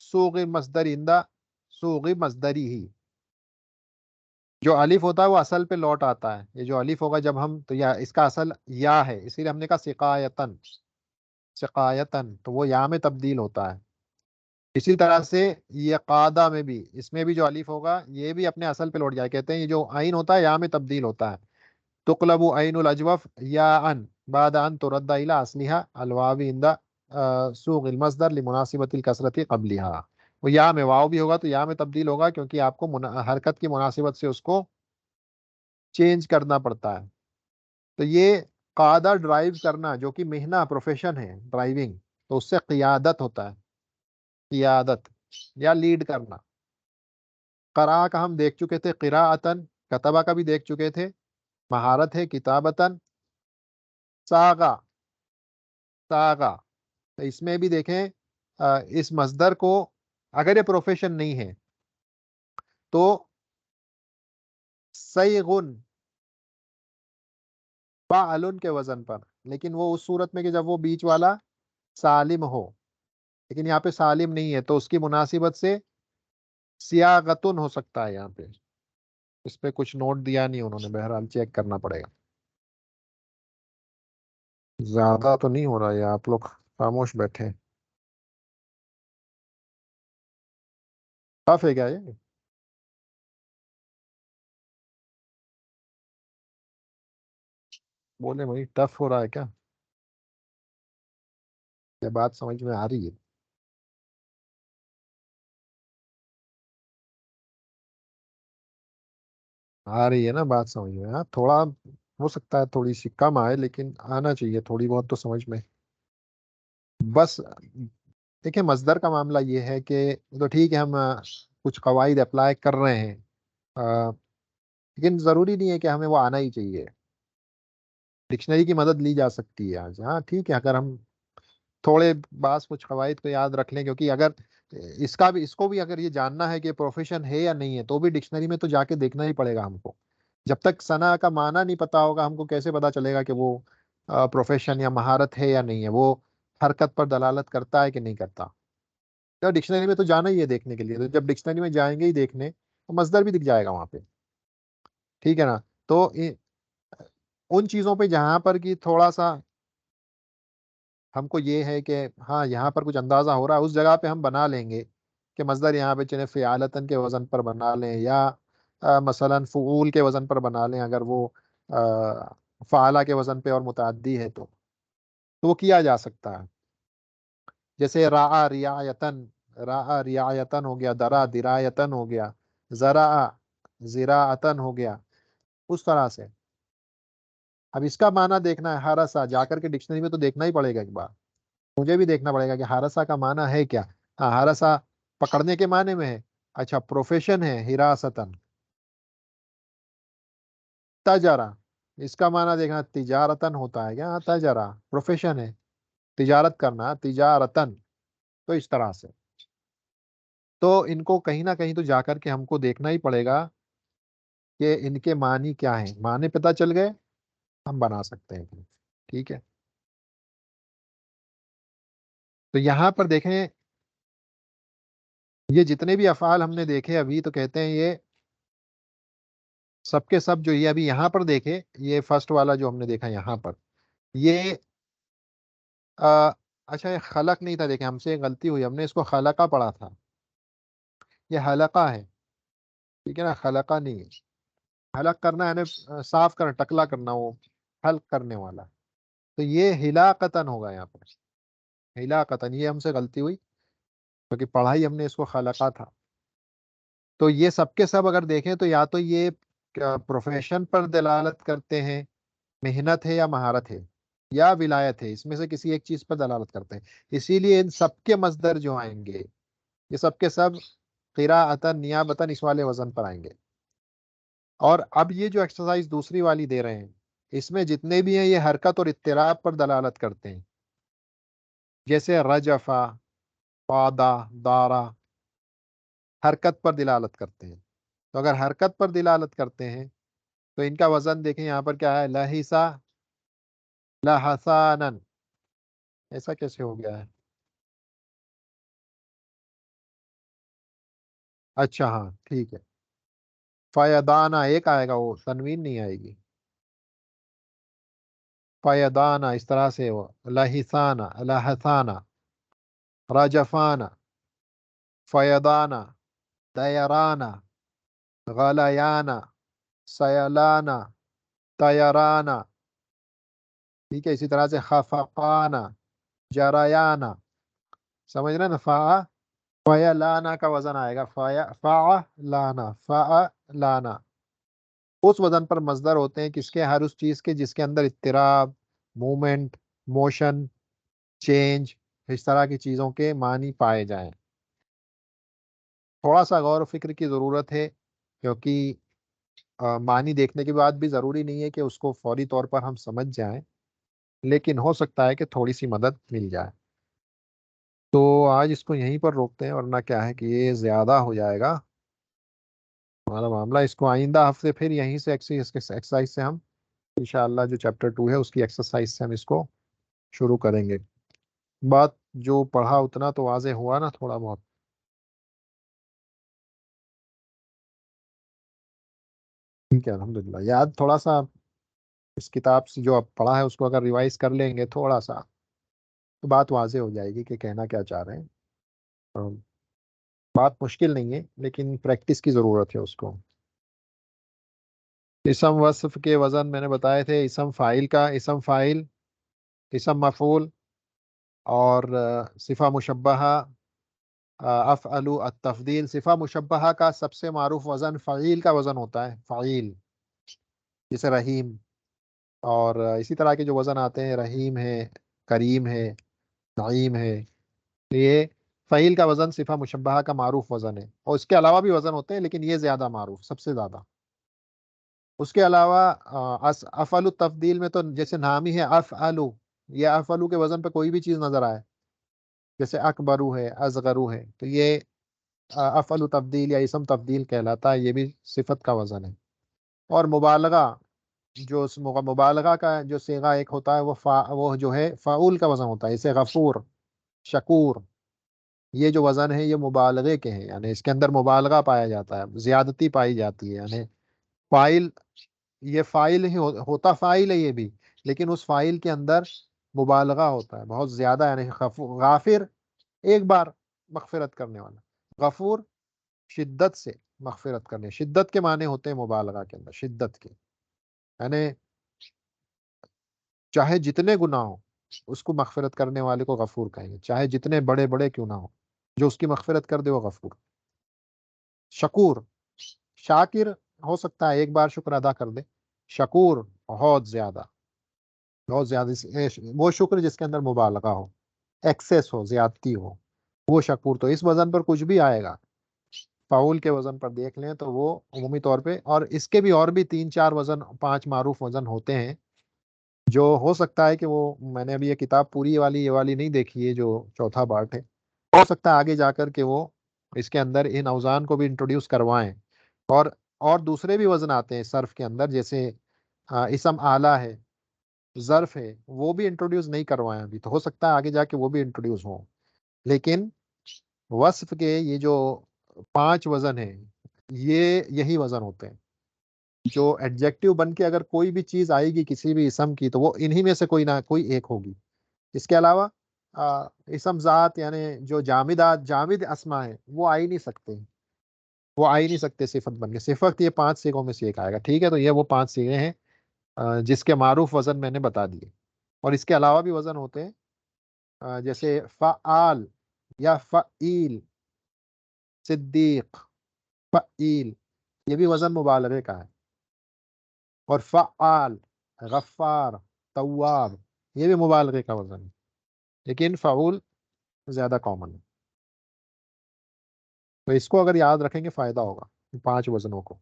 سوغ مصدر، عند سوغ مصدری ہی. جو الف ہوتا ہے وہ اصل پہ لوٹ آتا ہے. یہ جو الف ہوگا جب ہم تو یا اس کا اصل یا ہے، اسی لیے ہم نے کہا سقایتن، سقایتن تو وہ یا میں تبدیل ہوتا ہے. اسی طرح سے یہ قادہ میں بھی، اس میں بھی جو الف ہوگا یہ بھی اپنے اصل پہ لوٹ جائے. کہتے ہیں یہ جو عین ہوتا ہے یا میں تبدیل ہوتا ہے. تقلب عین الاجوف یا ان بعد ان ترد الى اصلها الواو عند سوغ المصدر لمناسبت الکسرت قبلها. وہ یا میں واو بھی ہوگا تو یا میں تبدیل ہوگا کیونکہ آپ کو حرکت کی مناسبت سے اس کو چینج کرنا پڑتا ہے. تو یہ قادہ ڈرائیو کرنا جو کہ مہنہ پروفیشن ہے ڈرائیونگ، تو اس سے قیادت ہوتا ہے، قیادت یا لیڈ کرنا. قرآ کا ہم دیکھ چکے تھے قراءتن، کتبہ کا بھی دیکھ چکے تھے، مہارت ہے کتابتن. ساغا، ساغا تو اس میں بھی دیکھیں اس مصدر کو اگر یہ پروفیشن نہیں ہے تو سیغن فعلن کے وزن پر، لیکن وہ اس صورت میں کہ جب وہ بیچ والا سالم ہو، لیکن یہاں پہ سالم نہیں ہے تو اس کی مناسبت سے سیاغتن ہو سکتا ہے. یہاں پہ اس پہ کچھ نوٹ دیا نہیں انہوں نے، بہرحال چیک کرنا پڑے گا. زیادہ تو نہیں ہو رہا ہے، آپ لوگ خاموش بیٹھے. ٹف ہے کیا یہ؟ بولے وہی ٹف ہو رہا ہے کیا؟ یہ بات سمجھ میں آ رہی ہے؟ آ رہی ہے نا بات سمجھ میں؟ ہاں تھوڑا ہو سکتا ہے تھوڑی سی کم آئے، لیکن آنا چاہیے تھوڑی بہت تو سمجھ میں. بس دیکھیں مصدر کا معاملہ یہ ہے کہ تو ٹھیک ہے ہم کچھ قواعد اپلائی کر رہے ہیں، آ، لیکن ضروری نہیں ہے کہ ہمیں وہ آنا ہی چاہیے. ڈکشنری کی مدد لی جا سکتی ہے آج. ہاں ٹھیک ہے، اگر ہم تھوڑے بعض کچھ قواعد کو یاد رکھ لیں، کیونکہ اگر اس کو بھی اگر یہ جاننا ہے کہ پروفیشن ہے یا نہیں ہے تو بھی ڈکشنری میں تو جا کے دیکھنا ہی پڑے گا ہم کو. جب تک ثنا کا معنی نہیں پتا ہوگا ہم کو کیسے پتا چلے گا کہ وہ پروفیشن یا مہارت ہے یا نہیں ہے، وہ حرکت پر دلالت کرتا ہے کہ نہیں کرتا. تو ڈکشنری میں تو جانا ہی ہے دیکھنے کے لیے، تو جب ڈکشنری میں جائیں گے ہی دیکھنے تو مصدر بھی دکھ جائے گا وہاں پہ. ٹھیک ہے نا؟ تو ان چیزوں پہ جہاں پر کہ تھوڑا سا ہم کو یہ ہے کہ ہاں یہاں پر کچھ اندازہ ہو رہا ہے، اس جگہ پہ ہم بنا لیں گے کہ مصدر یہاں پہ چلے فعالتن کے وزن پر بنا لیں، یا مثلا فعول کے وزن پر بنا لیں اگر وہ فعالہ کے وزن پہ اور متعدی ہے تو وہ کیا جا سکتا ہے. جیسے راآ رعایتن، راآ رعایتن ہو گیا، درا درایتن ہو گیا، زرا زراعتن ہو گیا، اس طرح سے. اب اس کا معنی دیکھنا ہے، ہارسا جا کر کے ڈکشنری میں تو دیکھنا ہی پڑے گا ایک بار. مجھے بھی دیکھنا پڑے گا کہ ہارسا کا معنی ہے کیا. ہاں ہارسا پکڑنے کے معنی میں ہے. اچھا پروفیشن ہے ہراستن. تجارا اس کا معنی دیکھنا تجارتن ہوتا ہے کیا؟ ہاں تجارا پروفیشن ہے، تجارت کرنا، تجارتن. تو اس طرح سے تو ان کو کہیں نہ کہیں تو جا کر کے ہم کو دیکھنا ہی پڑے گا کہ ان کے معنی کیا ہیں. معنی پتہ چل گئے ہم بنا سکتے ہیں. ٹھیک ہے. تو یہاں پر دیکھیں یہ جتنے بھی افعال ہم نے دیکھے ابھی تو کہتے ہیں یہ سب کے سب جو یہ ابھی یہاں پر دیکھے، یہ فرسٹ والا جو ہم نے دیکھا یہاں پر یہ اچھا یہ خلق نہیں تھا، دیکھیں ہم سے غلطی ہوئی، ہم نے اس کو خلقہ پڑھا تھا. یہ حلقہ ہے. ٹھیک ہے نا؟ خلقہ نہیں ہے. حلق کرنا یعنی صاف کرنا، ٹکلا کرنا، وہ حلق کرنے والا. تو یہ ہلاکتن ہوگا یہاں پر. ہلاکتن یہ ہم سے غلطی ہوئی کیونکہ پڑھائی ہم نے اس کو خلقہ تھا. تو یہ سب کے سب اگر دیکھیں تو یا تو یہ پروفیشن پر دلالت کرتے ہیں، محنت ہے یا مہارت ہے یا ولایت ہے، اس میں سے کسی ایک چیز پر دلالت کرتے ہیں. اسی لیے ان سب کے مصدر جو آئیں گے یہ سب کے سب قراءتن نیابتن اس والے وزن پر آئیں گے. اور اب یہ جو ایکسرسائز دوسری والی دے رہے ہیں اس میں جتنے بھی ہیں یہ حرکت اور اضطراب پر دلالت کرتے ہیں. جیسے رجفا، پادا، دارا حرکت پر دلالت کرتے ہیں. تو اگر حرکت پر دلالت کرتے ہیں تو ان کا وزن دیکھیں یہاں پر کیا ہے، لہسا لہسانن. ایسا کیسے ہو گیا ہے؟ اچھا ہاں ٹھیک ہے. فیدانہ ایک آئے گا، وہ تنوین نہیں آئے گی. فیدانہ اس طرح سے وہ لہسانہ لہسانہ رجفانہ فیدانہ دیرانہ غلیانہ سیلانہ طیرانہ. ٹھیک ہے. اسی طرح سے خفقانہ جریانہ. سمجھ رہے ہیں نا؟ فیا لانا کا وزن آئے گا، فا لانا فا لانا. اس وزن پر مصدر ہوتے ہیں کس کے؟ ہر اس چیز کے جس کے اندر اضطراب، مومنٹ، موشن، چینج، اس طرح کی چیزوں کے معنی پائے جائیں. تھوڑا سا غور و فکر کی ضرورت ہے کیونکہ معنی دیکھنے کے بعد بھی ضروری نہیں ہے کہ اس کو فوری طور پر ہم سمجھ جائیں، لیکن ہو سکتا ہے کہ تھوڑی سی مدد مل جائے. تو آج اس کو یہیں پر روکتے ہیں ورنہ کیا ہے کہ یہ زیادہ ہو جائے گا ہمارا معاملہ. اس کو آئندہ ہفتے پھر یہیں سے ایکسرسائز سے ہم انشاءاللہ جو چیپٹر 2 ہے اس کی ایکسرسائز سے ہم اس کو شروع کریں گے. بات جو پڑھا اتنا تو واضح ہوا نا تھوڑا بہت؟ ٹھیک ہے الحمدللہ. یاد تھوڑا سا اس کتاب سے جو آپ پڑھا ہے اس کو اگر ریوائز کر لیں گے تھوڑا سا تو بات واضح ہو جائے گی کہ کہنا کیا چاہ رہے ہیں. بات مشکل نہیں ہے لیکن پریکٹس کی ضرورت ہے اس کو. اسم وصف کے وزن میں نے بتائے تھے، اسم فاعل کا اسم فاعل، اسم مفعول، اور صفہ مشبہہ، افعلو التفضیل۔ صفہ مشبہہ کا سب سے معروف وزن فعیل کا وزن ہوتا ہے، فعیل، جیسے رحیم، اور اسی طرح کے جو وزن آتے ہیں، رحیم ہے، کریم ہے، نعیم ہے، یہ فعیل کا وزن صفہ مشبہہ کا معروف وزن ہے، اور اس کے علاوہ بھی وزن ہوتے ہیں لیکن یہ زیادہ معروف، سب سے زیادہ۔ اس کے علاوہ افعل التفضیل میں تو جیسے نامی ہے افعلو، یہ افعلو کے وزن پہ کوئی بھی چیز نظر آئے، جیسے اکبرو ہے، ازغرو ہے، تو یہ افعل تفضیل یا اسم تفضیل کہلاتا ہے، یہ بھی صفت کا وزن ہے۔ اور مبالغہ، جو مبالغہ کا جو صیغہ ایک ہوتا ہے، وہ جو ہے فعول کا وزن ہوتا ہے، اسے غفور، شکور، یہ جو وزن ہے یہ مبالغے کے ہیں، یعنی اس کے اندر مبالغہ پایا جاتا ہے، زیادتی پائی جاتی ہے، یعنی فائل، یہ فائل ہی ہوتا فائل ہے یہ بھی، لیکن اس فائل کے اندر مبالغہ ہوتا ہے بہت زیادہ، یعنی غافر ایک بار مغفرت کرنے والا، غفور شدت سے مغفرت کرنے، شدت کے معنی ہوتے ہیں مبالغہ کے اندر، شدت کے، یعنی چاہے جتنے گناہ ہو اس کو مغفرت کرنے والے کو غفور کہیں گے، چاہے جتنے بڑے بڑے کیوں نہ ہو، جو اس کی مغفرت کر دے وہ غفور۔ شکور، شاکر ہو سکتا ہے ایک بار شکر ادا کر دے، شکور بہت زیادہ، بہت زیادہ، وہ شکر جس کے اندر مبالغہ ہو، ایکسیس ہو، زیادتی ہو، وہ شکور۔ تو اس وزن پر کچھ بھی آئے گا، فعول کے وزن پر دیکھ لیں تو وہ عمومی طور پہ، اور اس کے بھی اور بھی 3 4 وزن، 5 معروف وزن ہوتے ہیں، جو ہو سکتا ہے کہ وہ، میں نے ابھی یہ کتاب پوری والی یہ والی نہیں دیکھی ہے جو چوتھا پارٹ ہے، ہو سکتا ہے آگے جا کر کے وہ اس کے اندر ان اوزان کو بھی انٹروڈیوس کروائیں، اور اور دوسرے بھی وزن آتے ہیں صرف کے اندر، جیسے اسم آلہ ہے، ظرف ہے، وہ بھی انٹروڈیوس نہیں کروائے ابھی، تو ہو سکتا ہے آگے جا کے وہ بھی انٹروڈیوس ہوں، لیکن وصف کے یہ جو 5 وزن ہیں، یہی وزن ہوتے ہیں، جو ایڈجیکٹو بن کے اگر کوئی بھی چیز آئے گی کسی بھی اسم کی تو وہ انہی میں سے کوئی نہ کوئی ایک ہوگی۔ اس کے علاوہ اسم ذات، یعنی جو جامد اسما ہے وہ آ ہی نہیں سکتے، وہ آ ہی نہیں سکتے صفت بن کے، صفت یہ 5 صیغوں میں سے ایک آئے گا، ٹھیک ہے؟ تو یہ وہ 5 صیغے ہیں جس کے معروف وزن میں نے بتا دیے، اور اس کے علاوہ بھی وزن ہوتے ہیں، جیسے فعال یا فعیل، صدیق، فعیل، یہ بھی وزن مبالغے کا ہے، اور فعال، غفار، تواب، یہ بھی مبالغے کا وزن ہے، لیکن فعول زیادہ کامن ہے، تو اس کو اگر یاد رکھیں گے فائدہ ہوگا 5 وزنوں کو۔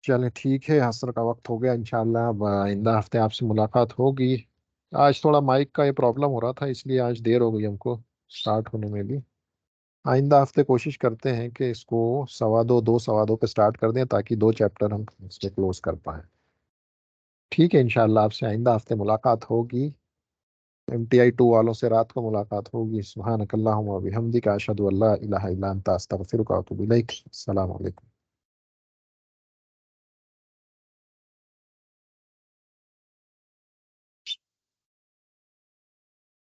چلیں ٹھیک ہے، عصر کا وقت ہو گیا، انشاءاللہ اب آئندہ ہفتے آپ سے ملاقات ہوگی۔ آج تھوڑا مائک کا یہ پرابلم ہو رہا تھا، اس لیے آج دیر ہو گئی ہم کو سٹارٹ ہونے میں بھی۔ آئندہ ہفتے کوشش کرتے ہیں کہ اس کو 2:15 2:15 پہ سٹارٹ کر دیں تاکہ 2 چیپٹر ہم اس پہ کلوز کر پائیں۔ ٹھیک ہے، انشاءاللہ آپ سے آئندہ ہفتے ملاقات ہوگی، MTI 2 والوں سے رات کو ملاقات ہوگی۔ سبحانک اللہم و بحمدک، اشہد ان لا الہ الا انت، استغفرک و اتوب الیک۔ السلام علیکم۔